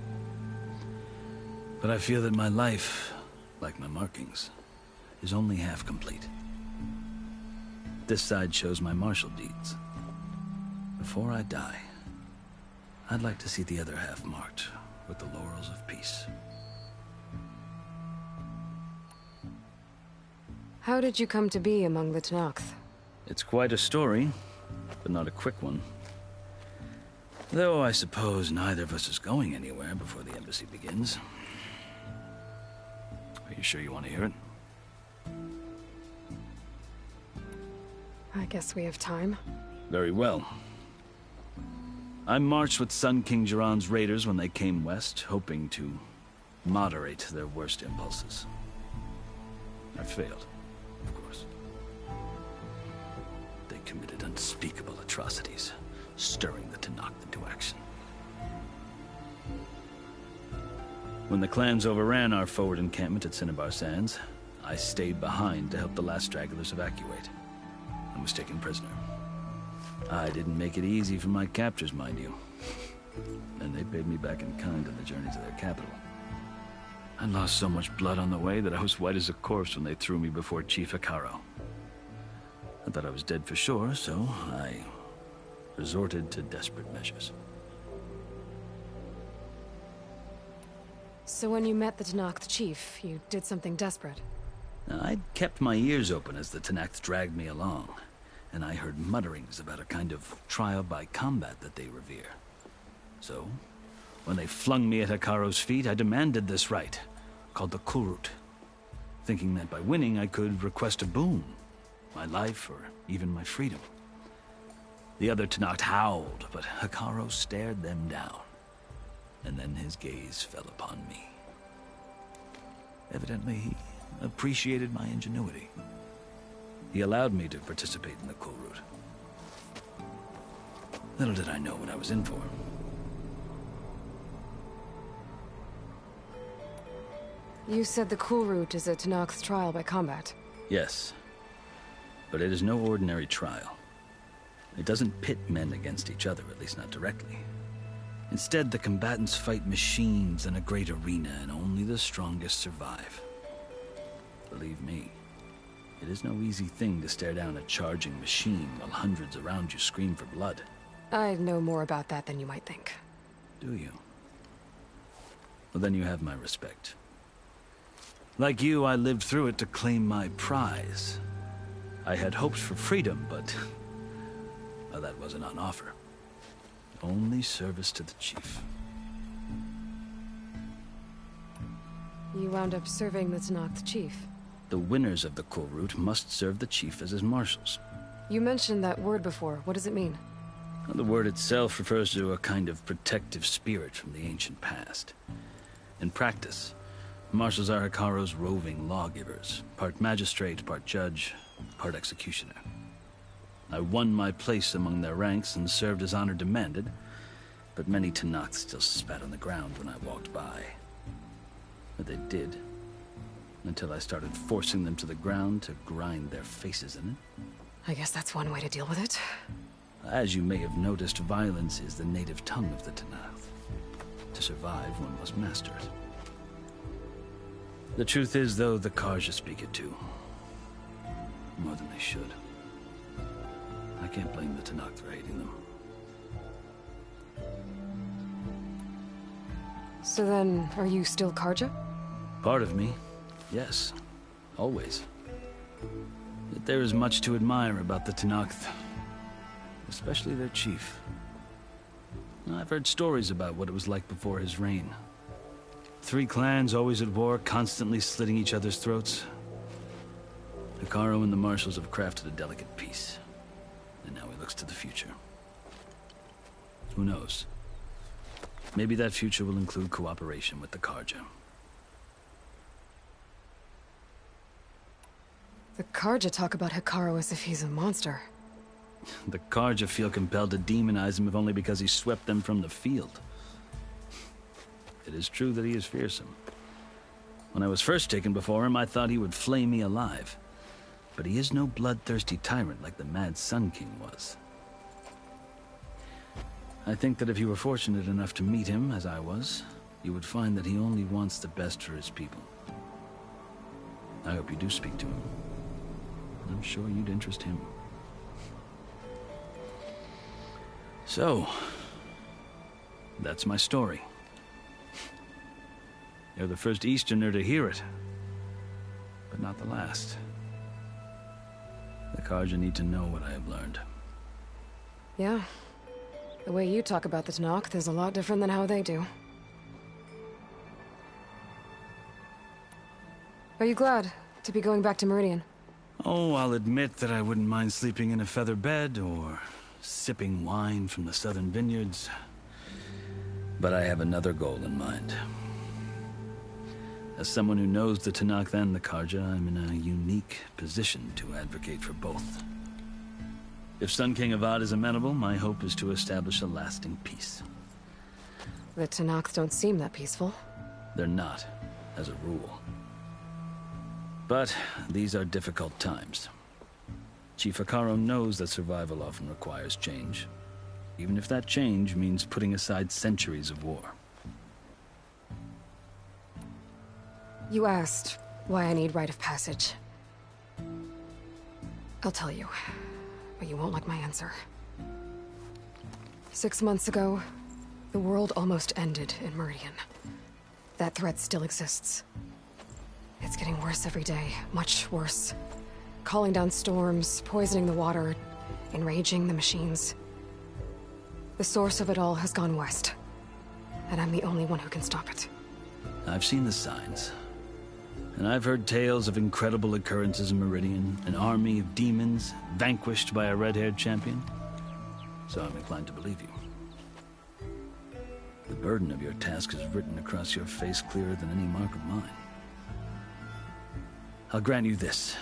But I feel that my life, like my markings, is only half complete. This side shows my martial deeds. Before I die, I'd like to see the other half marked with the laurels of peace. How did you come to be among the Tenakth? It's quite a story, but not a quick one. Though I suppose neither of us is going anywhere before the embassy begins. Are you sure you want to hear it? I guess we have time. Very well. I marched with Sun King Jiran's raiders when they came west, hoping to moderate their worst impulses. I failed, of course. They committed unspeakable atrocities, stirring the Tenakth into action. When the clans overran our forward encampment at Cinnabar Sands, I stayed behind to help the last stragglers evacuate. I was taken prisoner. I didn't make it easy for my captors, mind you. And they paid me back in kind on the journey to their capital. I lost so much blood on the way that I was white as a corpse when they threw me before Chief Hekaro. I thought I was dead for sure, so I resorted to desperate measures. So when you met the Tenakth chief, you did something desperate? I'd kept my ears open as the Tenakth dragged me along, and I heard mutterings about a kind of trial by combat that they revere. So, when they flung me at Hekaro's feet, I demanded this right, called the Kulrut, thinking that by winning I could request a boon, my life or even my freedom. The other Tenakth howled, but Hekaro stared them down, and then his gaze fell upon me. Evidently, he appreciated my ingenuity. He allowed me to participate in the Kulrut. Little did I know what I was in for. You said the Kulrut is a Tenakth trial by combat. Yes, but it is no ordinary trial. It doesn't pit men against each other, at least not directly. Instead, the combatants fight machines in a great arena, and only the strongest survive. Believe me, it is no easy thing to stare down a charging machine while hundreds around you scream for blood. I know more about that than you might think. Do you? Well, then you have my respect. Like you, I lived through it to claim my prize. I had hopes for freedom, but well, that wasn't on offer. Only service to the chief. You wound up serving the Tenakth chief. The winners of the Kulrut must serve the chief as his marshals. You mentioned that word before. What does it mean? The word itself refers to a kind of protective spirit from the ancient past. In practice, marshals are Hikaru's roving lawgivers, part magistrate, part judge, part executioner. I won my place among their ranks and served as honor demanded, but many Tenakths still spat on the ground when I walked by. But they did, until I started forcing them to the ground to grind their faces in it. I guess that's one way to deal with it. As you may have noticed, violence is the native tongue of the Tenakth. To survive, one must master it. The truth is, though, the Karja speak it too. More than they should. I can't blame the Tenakth for hating them. So then, are you still Karja? Part of me, yes. Always. Yet there is much to admire about the Tenakth. Especially their chief. I've heard stories about what it was like before his reign. 3 clans always at war, constantly slitting each other's throats. Hikaru and the marshals have crafted a delicate peace. And now he looks to the future. Who knows? Maybe that future will include cooperation with the Karja. The Karja talk about Hikaru as if he's a monster. The Karja feel compelled to demonize him if only because he swept them from the field. It is true that he is fearsome. When I was first taken before him, I thought he would flay me alive. But he is no bloodthirsty tyrant like the Mad Sun King was. I think that if you were fortunate enough to meet him, as I was, you would find that he only wants the best for his people. I hope you do speak to him. I'm sure you'd interest him. So, that's my story. You're the first Easterner to hear it, but not the last. The Karja need to know what I have learned. Yeah. The way you talk about the Tenakth is a lot different than how they do. Are you glad to be going back to Meridian? Oh, I'll admit that I wouldn't mind sleeping in a feather bed or sipping wine from the southern vineyards. But I have another goal in mind. As someone who knows the Tenakth and the Karja, I'm in a unique position to advocate for both. If Sun King Avad is amenable, my hope is to establish a lasting peace. The Tenakth don't seem that peaceful. They're not, as a rule. But these are difficult times. Chief Hikaru knows that survival often requires change, even if that change means putting aside centuries of war. You asked why I need rite of passage. I'll tell you, but you won't like my answer. 6 months ago, the world almost ended in Meridian. That threat still exists. It's getting worse every day, much worse. Calling down storms, poisoning the water, enraging the machines. The source of it all has gone west, and I'm the only one who can stop it. I've seen the signs. And I've heard tales of incredible occurrences in Meridian, an army of demons vanquished by a red-haired champion. So I'm inclined to believe you. The burden of your task is written across your face clearer than any mark of mine. I'll grant you this,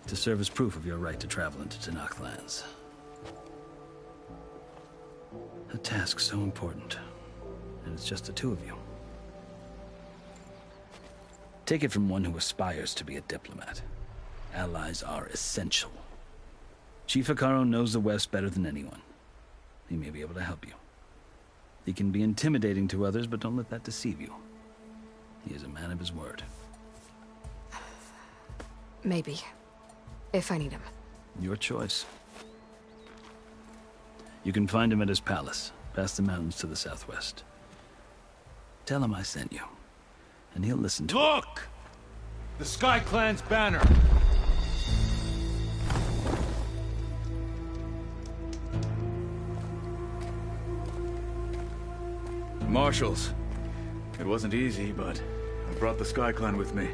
to serve as proof of your right to travel into Tenakth lands. A task so important, and it's just the two of you. Take it from one who aspires to be a diplomat. Allies are essential. Chief Hikaru knows the West better than anyone. He may be able to help you. He can be intimidating to others, but don't let that deceive you. He is a man of his word. Maybe. If I need him. Your choice. You can find him at his palace, past the mountains to the southwest. Tell him I sent you, and he'll listen to Look! The Sky Clan's banner! Marshals. It wasn't easy, but I brought the Sky Clan with me.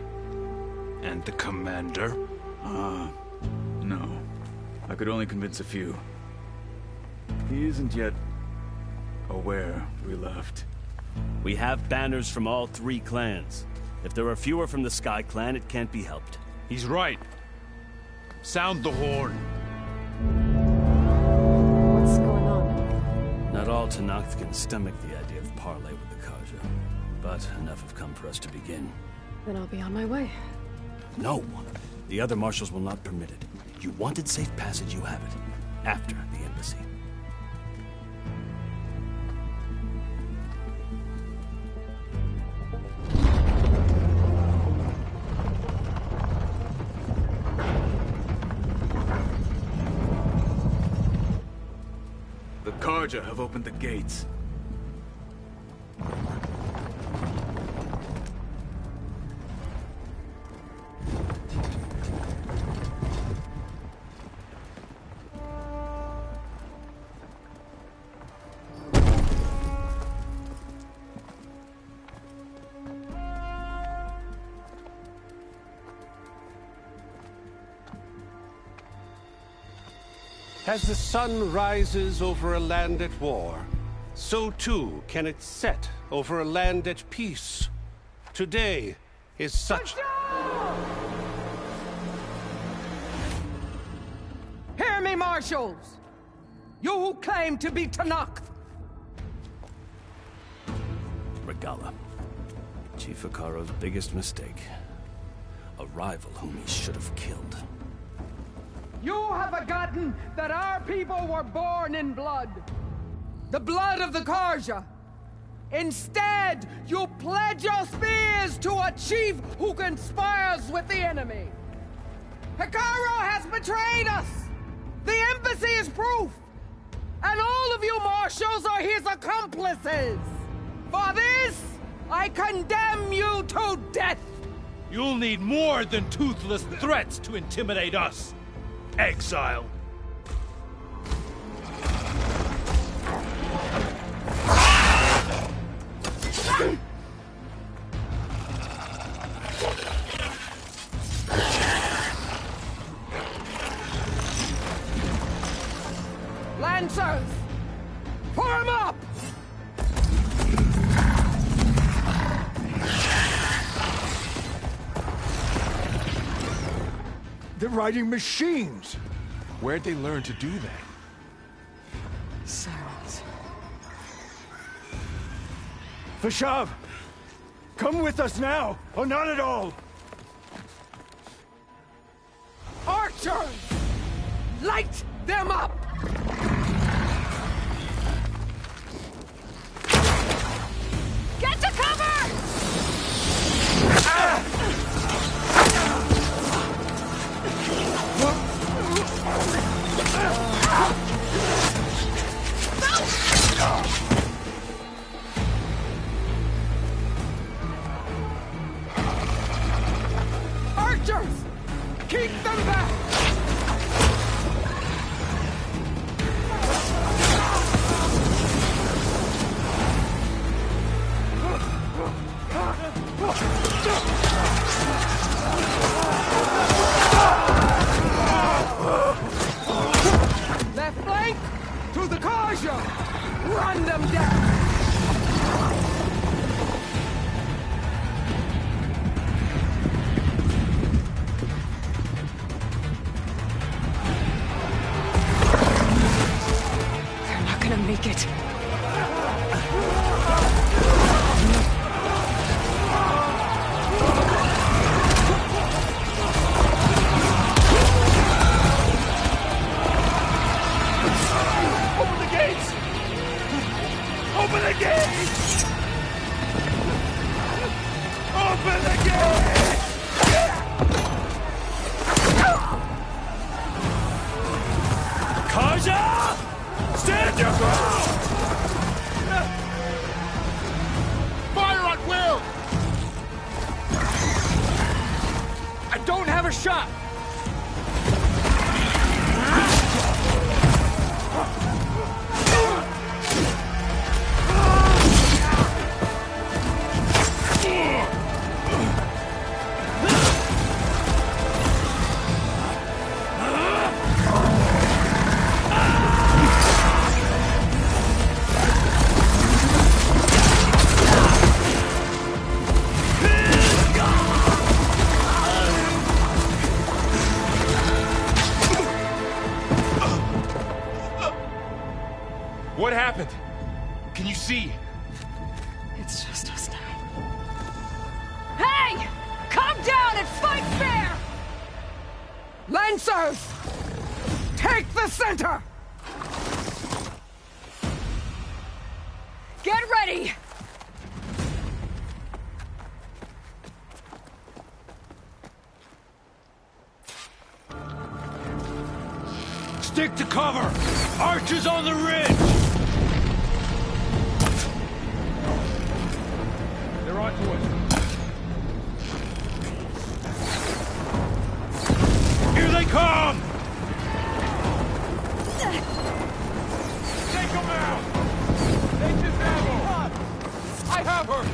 And the commander? No. I could only convince a few. He isn't yet aware we left. We have banners from all 3 clans. If there are fewer from the Sky Clan, it can't be helped. He's right. Sound the horn. What's going on? Not all Tenakth can stomach the idea of parley with the Karja, but enough have come for us to begin. Then I'll be on my way. No! The other marshals will not permit it. You wanted safe passage, you have it. After the embassy. The Karja have opened the gates. As the sun rises over a land at war, so too can it set over a land at peace. Today is such... Hear me, marshals! You who claim to be Tenakth! Regala. Chief Hikaro's biggest mistake. A rival whom he should have killed. You have forgotten that our people were born in blood. The blood of the Karja. Instead, you pledge your spears to a chief who conspires with the enemy. Hikaro has betrayed us! The embassy is proof! And all of you marshals are his accomplices! For this, I condemn you to death! You'll need more than toothless threats to intimidate us. Exile. Lancers! Form up! They're riding machines! Where'd they learn to do that? Silence. Vashav! Come with us now, or not at all! Archers! Light them up! Get to cover! Archers! Keep them back! Left flank! To the Karja! Run them down! They're not gonna make it. Open the gates! Open the gates! Open the gates! Karja! Stand your ground! Fire at will! I don't have a shot! What happened? Can you see? It's just us now. Hey! Calm down and fight fair! Lancers! Take the center! Get ready! Stick to cover! Archers on the ridge! They're onto us. Here they come! Take them out! Take this ammo! I have her!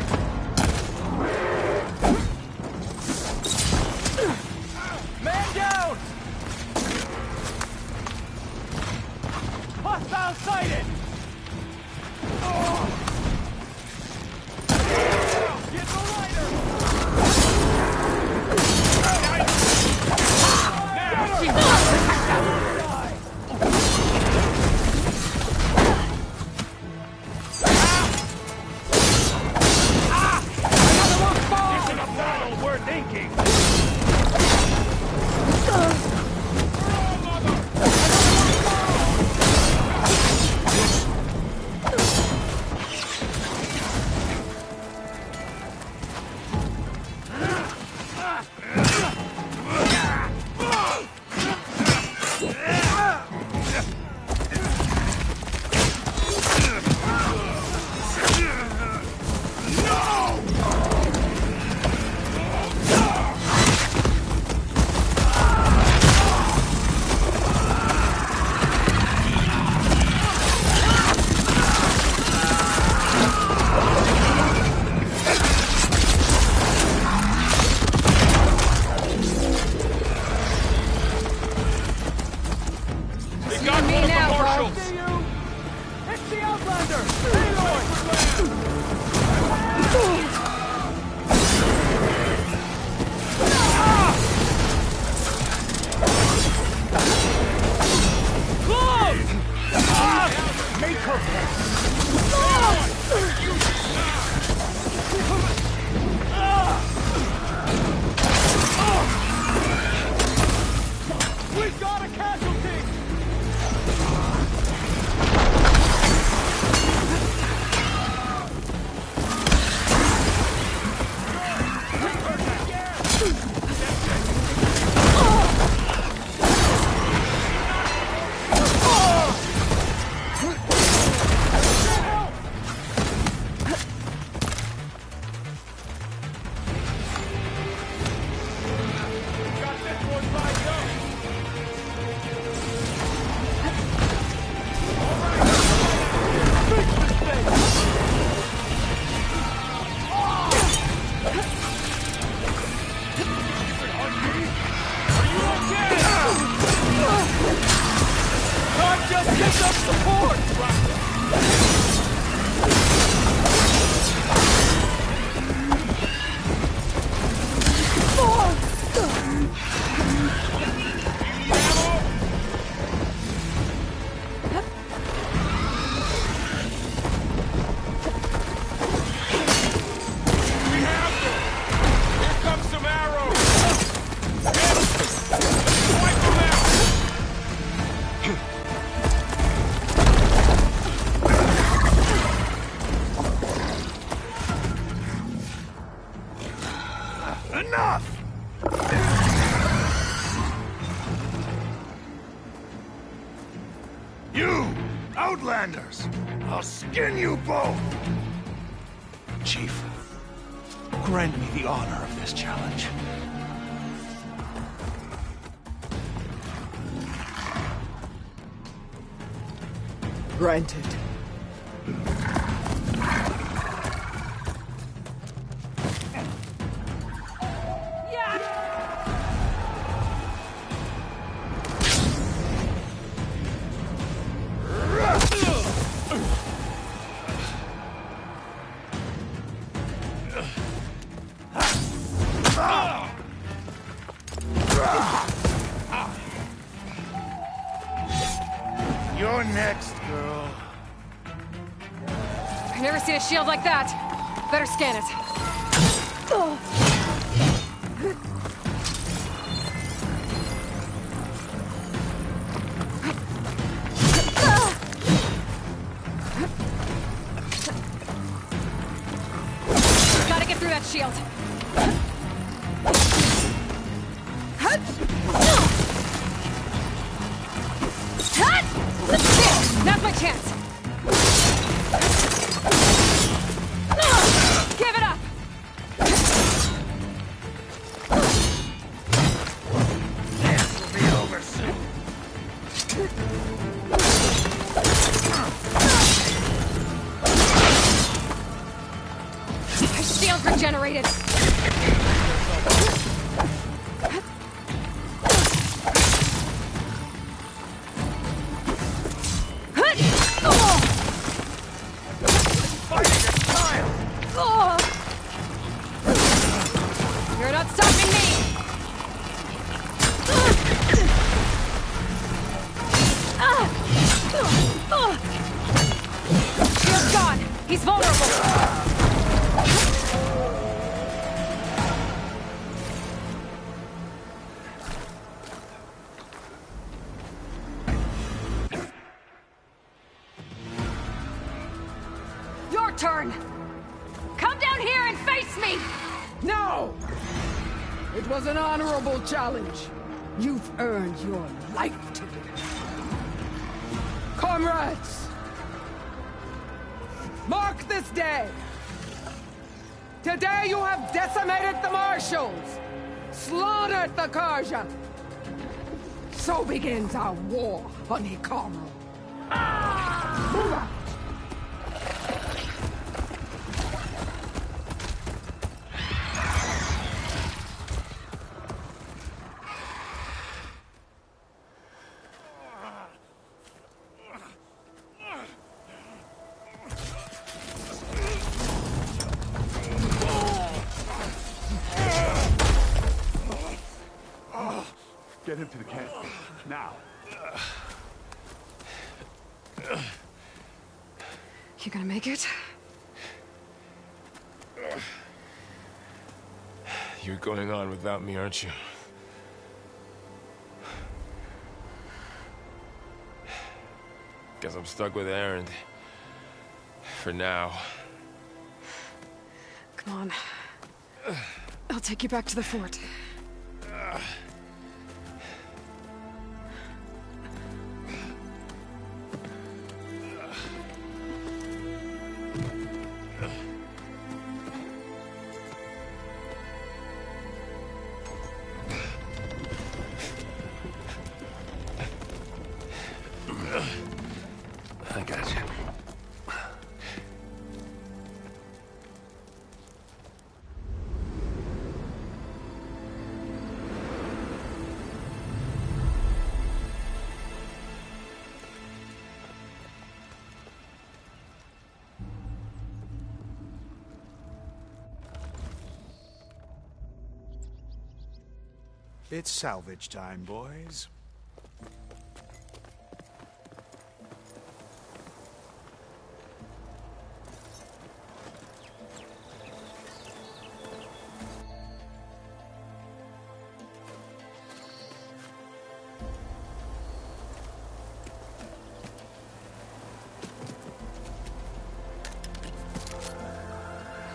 Man down! Hostile sighted! Get the rider! Another one fall! This is a battle worth thinking! They got one of the marshals! See you! It's the Outlander! Aloy! Make her We've got a casualty! Got this one lined up! God just picked up support! We have them! Here comes some arrows! Wipe them out! Enough! You, Outlanders! I'll skin you both! Chief, grant me the honor of this challenge. Granted. You're next, girl. I've never seen a shield like that. Better scan it. Gotta get through that shield. Now's my chance. Give it up. This will be over soon. My shield regenerated. You're not stopping me! Shield's gone! He's vulnerable! Your turn! Come down here and face me! No! It was an honorable challenge. You've earned your life today. Comrades! Mark this day! Today you have decimated the Marshals! Slaughtered the Karja! So begins our war on Hikaru. Move out! Get him to the camp. Now. You gonna make it? You're going on without me, aren't you? Guess I'm stuck with Aaron. For now. Come on. I'll take you back to the fort. I got you. It's salvage time, boys.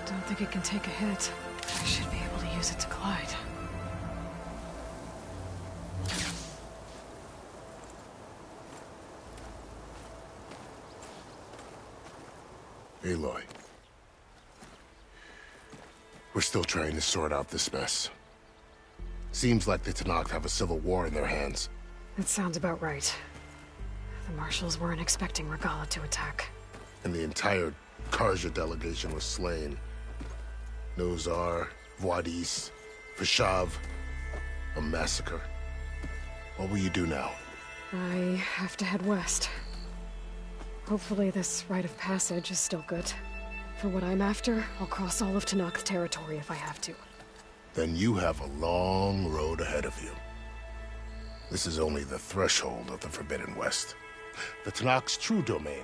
Don't think it can take a hit. I should be able to use it to glide. Aloy. We're still trying to sort out this mess. Seems like the Tenakth have a civil war in their hands. That sounds about right. The Marshals weren't expecting Regala to attack. And the entire Karja delegation was slain. Nozar, Voidis, Vashav. A massacre. What will you do now? I have to head west. Hopefully this rite of passage is still good. For what I'm after, I'll cross all of Tenakth territory if I have to. Then you have a long road ahead of you. This is only the threshold of the Forbidden West. The Tanakh's true domain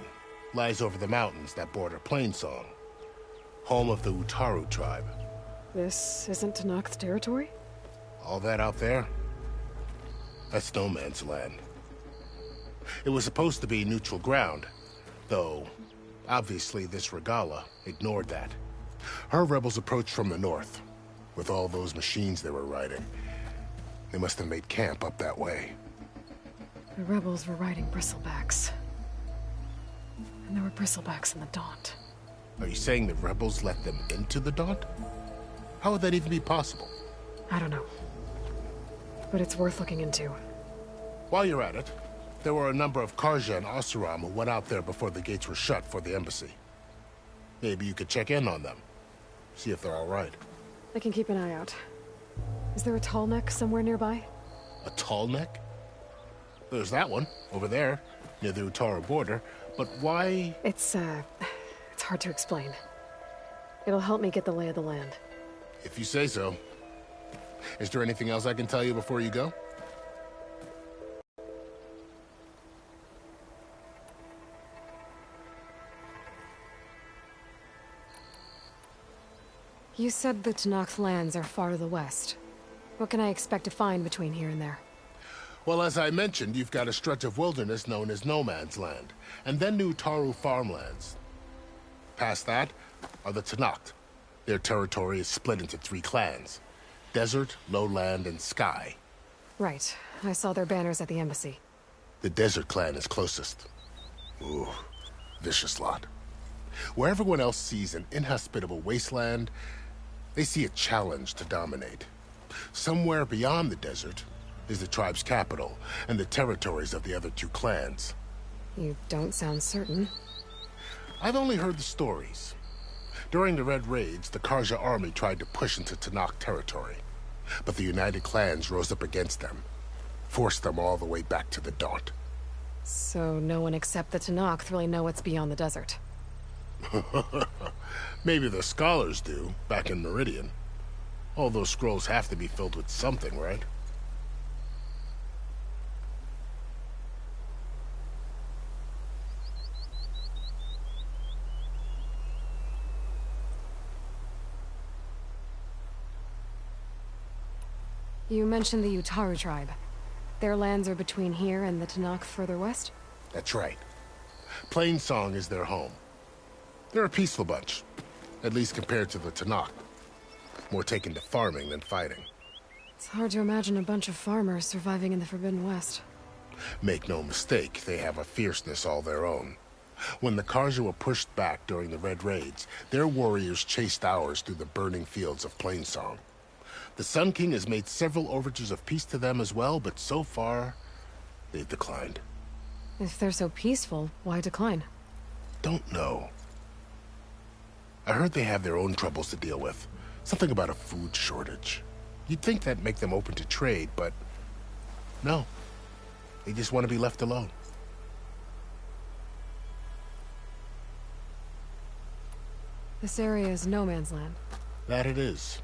lies over the mountains that border Plainsong, home of the Utaru tribe. This isn't Tenakth territory? All that out there? That's no man's land. It was supposed to be neutral ground, though obviously this Regala ignored that. Her rebels approached from the north, with all those machines they were riding. They must have made camp up that way. The rebels were riding bristlebacks. And there were bristlebacks in the Daunt. Are you saying the rebels let them into the Daunt? How would that even be possible? I don't know. But it's worth looking into. While you're at it, there were a number of Karja and Oseram who went out there before the gates were shut for the embassy. Maybe you could check in on them. See if they're all right. I can keep an eye out. Is there a tall neck somewhere nearby? A tall neck? There's that one, over there, near the Utaru border. But why? It's hard to explain. It'll help me get the lay of the land. If you say so. Is there anything else I can tell you before you go? You said the Tenakth lands are far to the west. What can I expect to find between here and there? Well, as I mentioned, you've got a stretch of wilderness known as No Man's Land, and then the Utaru farmlands. Past that are the Tenakth. Their territory is split into 3 clans: Desert, Lowland, and Sky. Right. I saw their banners at the embassy. The Desert clan is closest. Ooh, vicious lot. Where everyone else sees an inhospitable wasteland, they see a challenge to dominate. Somewhere beyond the desert is the tribe's capital and the territories of the other 2 clans. You don't sound certain. I've only heard the stories. During the Red Raids, the Karja army tried to push into Tenakth territory, but the United Clans rose up against them, forced them all the way back to the Daunt. So no one except the Tenakth really know what's beyond the desert. Maybe the scholars do, back in Meridian. All those scrolls have to be filled with something, right? You mentioned the Utaru tribe. Their lands are between here and the Tenakth further west? That's right. Plainsong is their home. They're a peaceful bunch, at least compared to the Tenakth. More taken to farming than fighting. It's hard to imagine a bunch of farmers surviving in the Forbidden West. Make no mistake, they have a fierceness all their own. When the Karja were pushed back during the Red Raids, their warriors chased ours through the burning fields of Plainsong. The Sun King has made several overtures of peace to them as well, but so far, they've declined. If they're so peaceful, why decline? Don't know. I heard they have their own troubles to deal with. Something about a food shortage. You'd think that'd make them open to trade, but no. They just want to be left alone. This area is no man's land. That it is.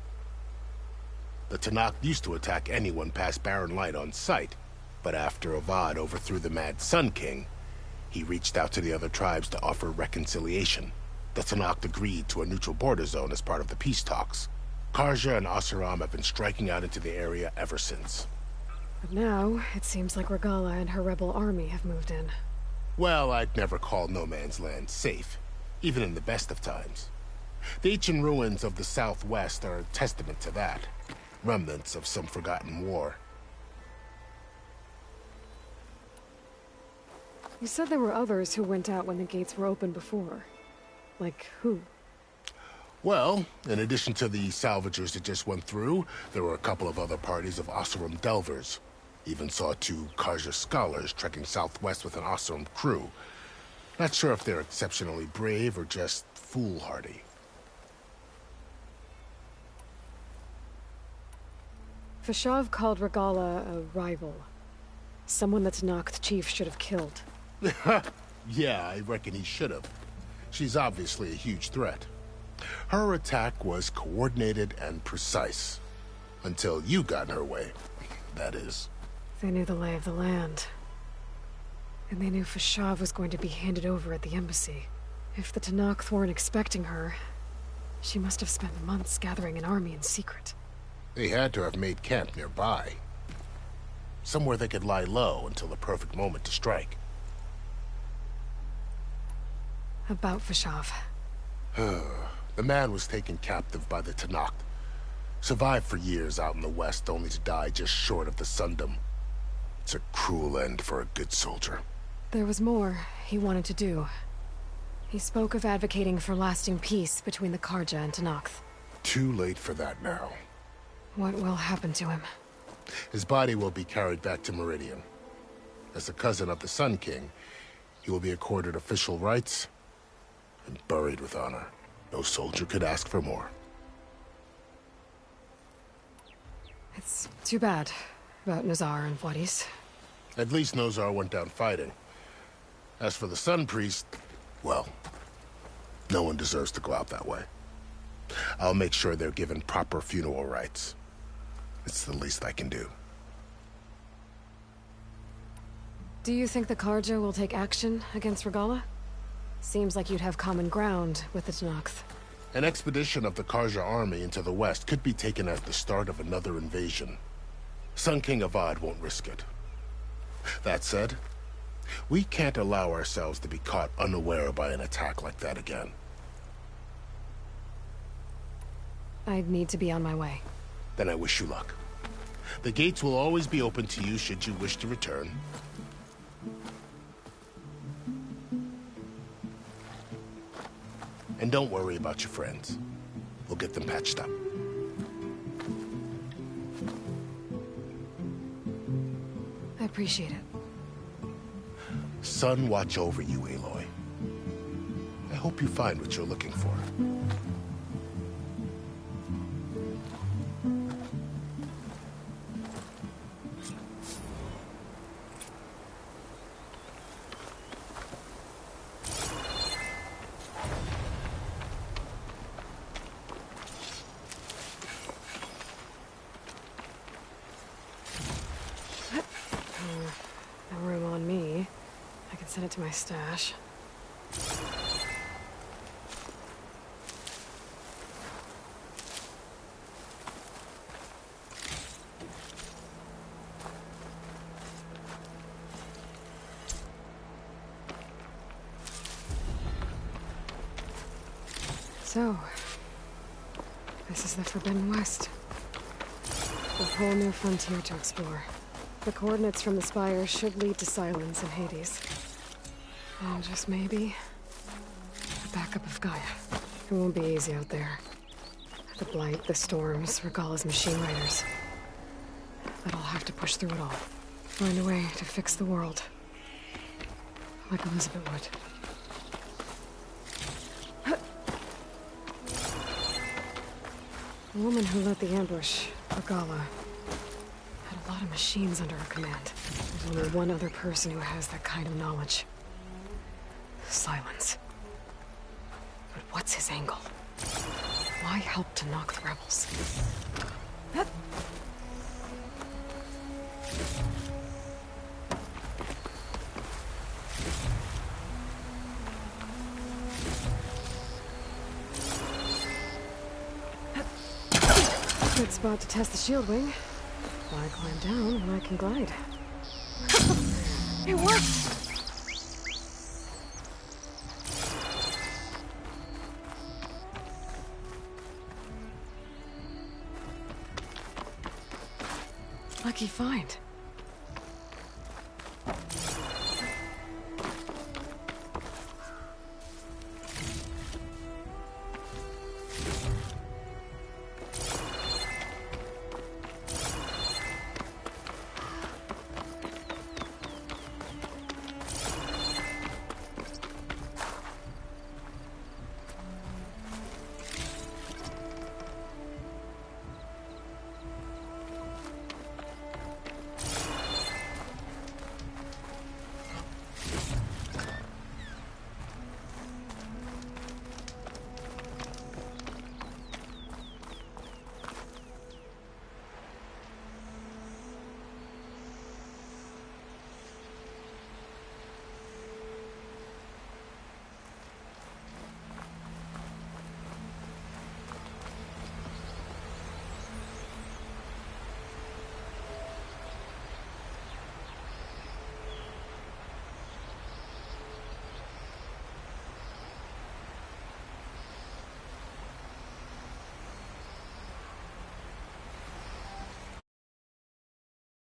The Tenakth used to attack anyone past Barren Light on sight, but after Avad overthrew the Mad Sun King, he reached out to the other tribes to offer reconciliation. The Tenakth agreed to a neutral border zone as part of the peace talks. Karja and Oseram have been striking out into the area ever since. But now, it seems like Regala and her rebel army have moved in. Well, I'd never call No Man's Land safe, even in the best of times. The ancient ruins of the Southwest are a testament to that. Remnants of some forgotten war. You said there were others who went out when the gates were open before. Like who? Well, in addition to the salvagers that just went through, there were a couple of other parties of Oseram delvers. Even saw 2 Karja scholars trekking southwest with an Oseram crew. Not sure if they're exceptionally brave or just foolhardy. Fashav called Regala a rival. Someone the Tenakth chief should have killed. Yeah, I reckon he should have. She's obviously a huge threat. Her attack was coordinated and precise. Until you got in her way, that is. They knew the lay of the land. And they knew Fashav was going to be handed over at the embassy. If the Tenakth weren't expecting her, she must have spent months gathering an army in secret. They had to have made camp nearby. Somewhere they could lie low until the perfect moment to strike. About Fashav. The man was taken captive by the Tenakth. Survived for years out in the west, only to die just short of the Sundom. It's a cruel end for a good soldier. There was more he wanted to do. He spoke of advocating for lasting peace between the Karja and Tenakth. Too late for that now. What will happen to him? His body will be carried back to Meridian. As a cousin of the Sun King, he will be accorded official rights and buried with honor. No soldier could ask for more. It's too bad about Nazar and Wadis. At least Nozar went down fighting. As for the Sun Priest, well, no one deserves to go out that way. I'll make sure they're given proper funeral rites. It's the least I can do. Do you think the Karja will take action against Regala? Seems like you'd have common ground with the Tenakth. An expedition of the Karja army into the west could be taken as the start of another invasion. Sun King Avad won't risk it. That said, we can't allow ourselves to be caught unaware by an attack like that again. I'd need to be on my way. Then I wish you luck. The gates will always be open to you should you wish to return. And don't worry about your friends. We'll get them patched up. I appreciate it. Sun watch over you, Aloy. I hope you find what you're looking for. No room on me. I can send it to my stash. So, this is the Forbidden West. A whole new frontier to explore. The coordinates from the spire should lead to Silence in Hades. And just maybe, the backup of Gaia. It won't be easy out there. The Blight, the Storms, Regala's machine riders. But I'll have to push through it all. Find a way to fix the world. Like Elizabeth would. The woman who led the ambush, Regala, had a lot of machines under her command. There's only one other person who has that kind of knowledge. Silence. But what's his angle? Why help to knock the rebels? Good spot to test the shield wing. Why climb down when I can glide? It worked! Lucky find.